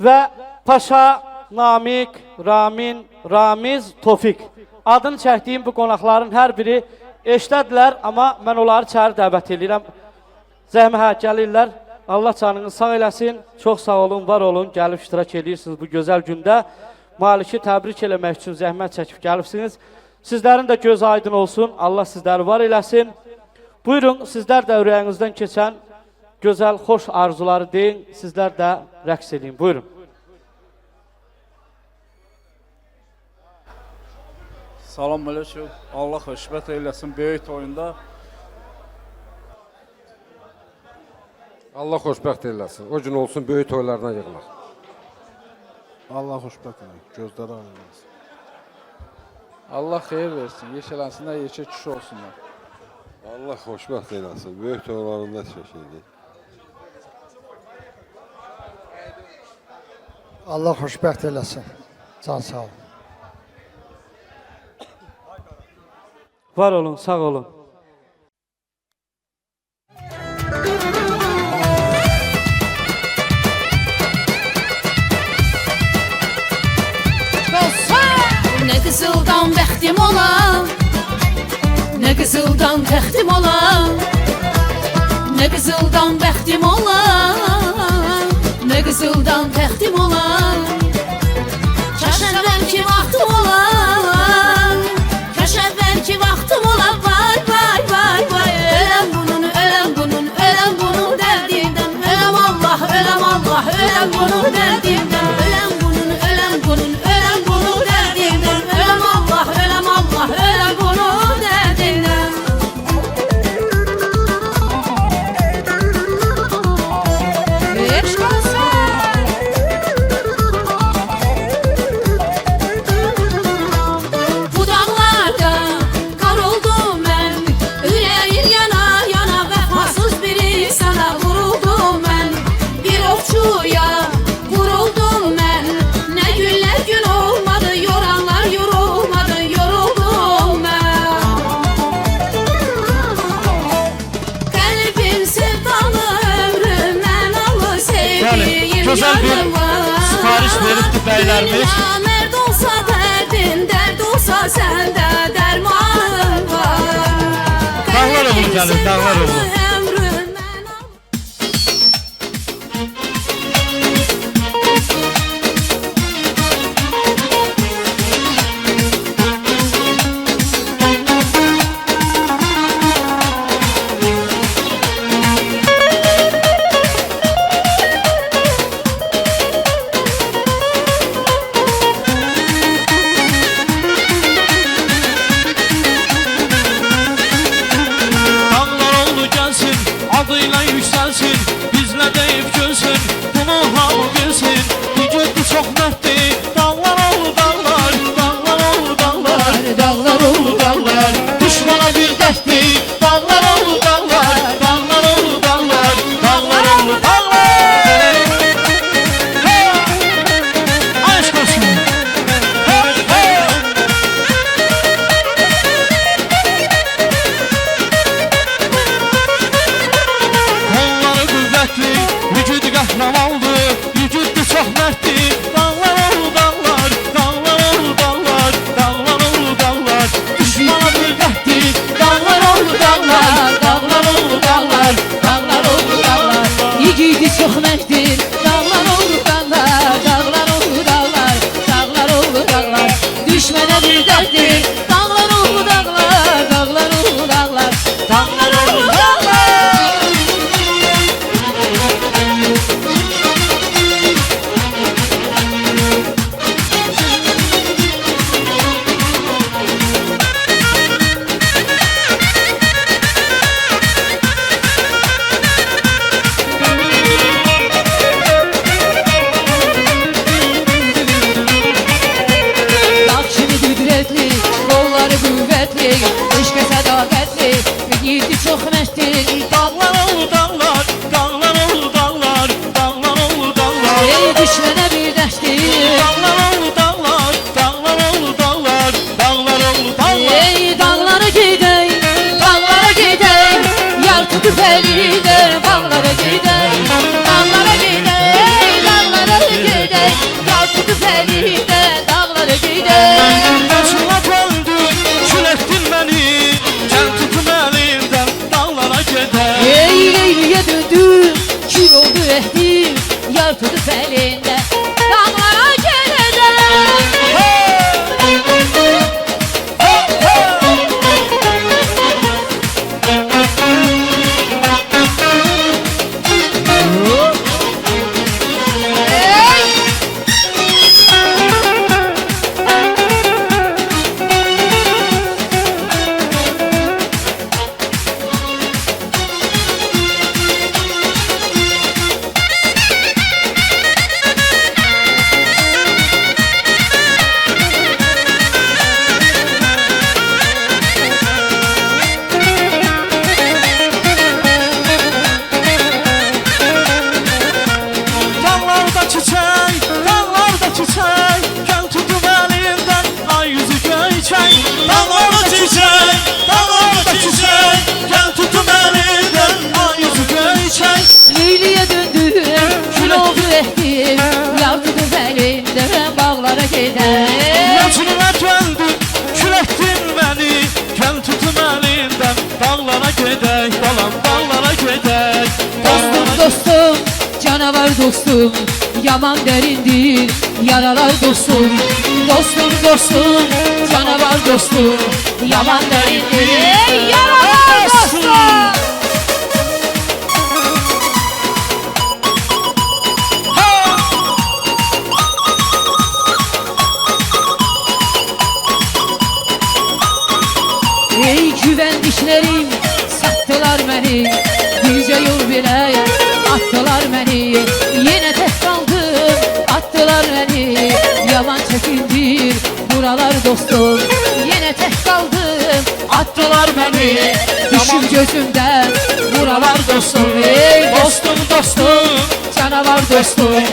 Və Paşa, Namik, Ramin, Ramiz, Tofiq. Adını çəkdiyim bu qonaqların hər biri eşdədilər, amma mən onları çağrı dəvət edirəm. Zəhmə gəlirlər. Allah canınızı sağ eləsin. Çox sağ olun, var olun, gəlib iştirak edirsiniz bu gözəl gündə. Maliki təbrik eləmək üçün zəhmət çəkib gəlibsiniz. Sizlərin də göz aydın olsun, Allah sizləri var eləsin. Buyurun, sizlər də ürəyinizdən keçən gözəl, xoş arzuları deyin, sizlər də rəqs edin. Buyurun. Salam aleyküm. Allah xoşbət eyləsin böyük oyunda. Allah xoşbəxt eləsin. O gün olsun böyük toylarına yığılaq. Allah xoşbət eyləsin. Gözləri aydın. Allah xeyir versin, yeşələnsinlər, yeşə kişi olsunlar. Allah xoşbəxt eləsin. Böyük toylarında çəkildi. Allah xoşbəxt eləsin. Can sağ ol. Var olun, sağ olun. Ne qızıldan bəxtim ola Ne qızıldan təxtim ola Ne qızıldan bəxtim ola Ne qızıldan təxtim ola Kaş əvvəl ki vaxtım ola gözəl bir sifariş veribdi bəylərimiz. Mərd olsa dərdin, dərd olsa səndə dərmanın var. Dağlar oğlu gəlir, dağlar oğlu. Adıyla yükselsin, bizle deyip gülsün, bunu hamı bilsin. Vücudu çok mertli, dağlar oğlu dağlar, dağlar oğlu dağlar, dağlar oğlu dağlar. Düşmana bir dertli, dağlar oğlu dağlar, dağlar oğlu dağlar, dağlar oğlu dağlar. Hey! Aşk olsun. Hey, hey! Vücudu qəhrəmandı, vücudu çox mərddi. Dağlar oğlu dağlar, dağlar oğlu dağlar, dağlar oğlu dağlar. Düşmana bir dərddi, dağlar oğlu dağlar, dağlar oğlu dağlar, dağlar oğlu dağlar. Yigidi çox mərddir, dağlar oğlu dağlar, dağlar oğlu dağlar, dağlar oğlu dağlar. Düşmənə bir dərddir, dağlar oğlu dağlar, dağlar oğlu dağlar, dağlar oğlu dağlar. Eşqə sədaqətli, yigidi çox mərddir. Dağlar oğlu dağlar, dağlar oğlu dağlar, dağlar oğlu dağlar. Ey düşmənə bir dərsdir. Dağlar oğlu dağlar, dağlar oğlu dağlar, dağlar oğlu dağlar. Ey dağlara gedək, dağlara gedək, yar tutub əlidə, dağlara gedək, dağlara gedək, dağlara gedək, yar tutub əlidə, dağlara gedək. Başına döndün, kül ettin beni, gel tutun elimden, dağlara gedək. Ey Leyliyə döndüm, kül oldu əhdim, yar tutub əlində, dağlara gedək. Dağlarda çiçek, dağlarda çiçek, gel tutun elimden, ay yüzü göyçek. Dağlarda çiçek, dağlarda çiçek, gel tutun elimden, ay yüzü göyçek. Leyliyə döndüm, kül oldu əhdim, yar tutub əlində, bağlara gedək. Yaşına döndün, kül ettin beni, gel tutun elimden, dağlara gedək, balam dağlara gedək. Dostum, dostum, canavar dostum, yaman dərindir, yaralar dostum. Dostum, dostum, canavar dostum, yaman dərindir, yaralar dostum. Ey güvən dişlərim, satdılar məni, bircə yol belə atdılar məni. Yenə tək qaldım, atdılar məni, yaman çəkindir buralar dostum. Yenə tək qaldım, atdılar məni, düşüm gözümdən buralar dostum. Ey dostum, dostum, canavar dostum,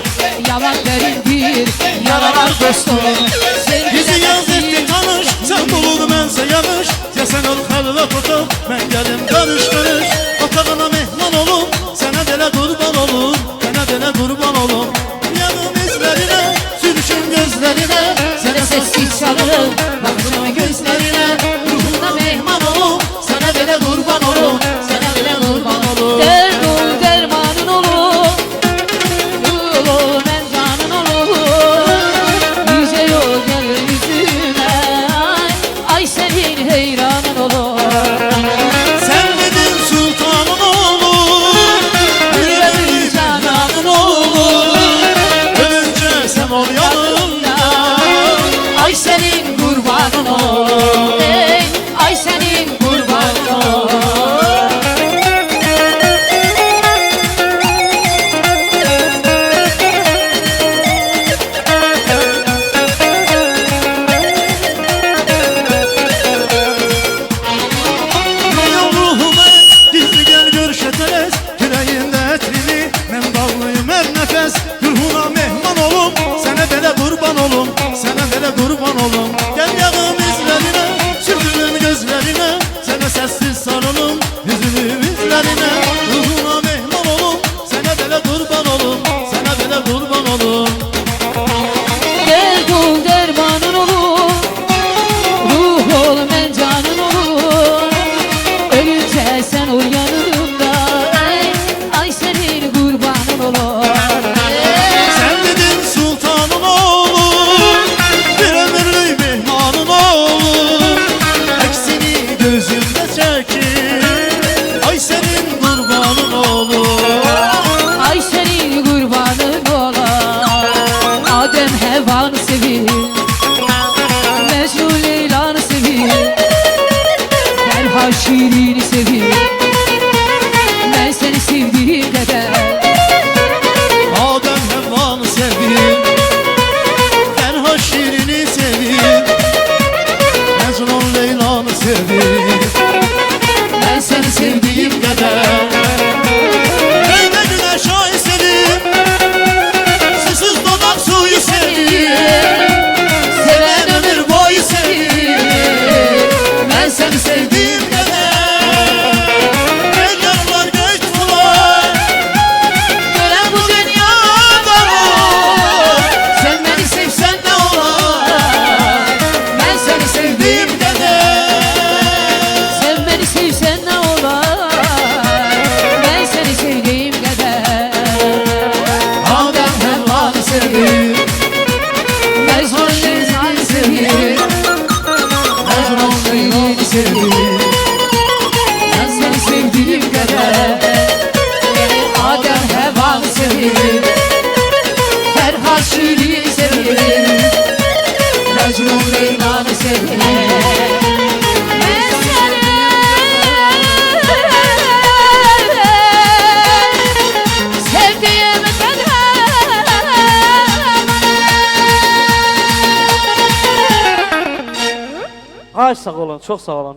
yaman dərindir yaralar dostum. Bizi yaz ettin tanış, sen bulur mənsə yanış. Ya sen ol xalına tutup, mən gəlim qarış qarış. Otağına mehman olum, sənə belə qurban olum, sənə belə qurban olum. Bakacağım gözlerine, ruhuna mehman olum. Sana belə qurban olum, sana belə qurban olum. Derd ol, dermanın olum. Yol ol, mən canın olum. Yüce yol gəlir yüzüme, ay senin heyranın olum. Sen dedin sultanın olur, yüreğin cananın olur. Ölünce sen ol yanımda, Ay senin kurbanın ol, ey, ay senin kurbanın ol. Benim ruhuma gizli gel gör şeteles, yüreğinde etrini, ben bağlıyım her nefes. Ruhuna mehman olum, sana belə kurban olum, sana belə kurban olum. Gel yağım izlerine, sürdürüm gözlerine, sana sessiz sarılım, yüzünüm izlerine. Ruhuna mehman olum, sana belə kurban olum, sana belə kurban olum. Derd ol, dermanın olur. Ruh ol, mən canın olur. Ölünce sen ol yanımda, ey, ay senin kurbanın olur. Sen dedin sultanın olur, bir ömürlük mehmanın olur. Eksini gözümde çekir, ay senin kurbanın olur. Ay senin kurbanın ola. Adem Hevanı sevir, Mecnun Leyla'nı sevir, Ferhat Şirin'i sevir. Ben seni sevdiğim kadar Adem Hevvanı sevir, Ferhat Şirin'i sevir, Mecnun Leyla'nı sevir. ben seni sevdiğim kadar Öyle güneş ay sevir, susuz dudak suyu sevir. Seven ömür boyu sevir. Ben seni sevdiğim kadar Rüzgarlar göç bular, Gören bu dünyada sen beni sevsen ne olur? Ben seni sevdiğim sen beni sevsen ne olur? Ben seni sevdiğim kadar Adem Hevvanı sevir, Mecnun Leyla'nı sevir, Mecnun Leyla'nı sevir. ben seni sevdiğim kadar Adem Hevanı sevir, Ferhat Şirin'i sevir, Mecnun Leyla'nı sevir. Ben seni sevdiğim Ay sağ olun, çox sağ olun.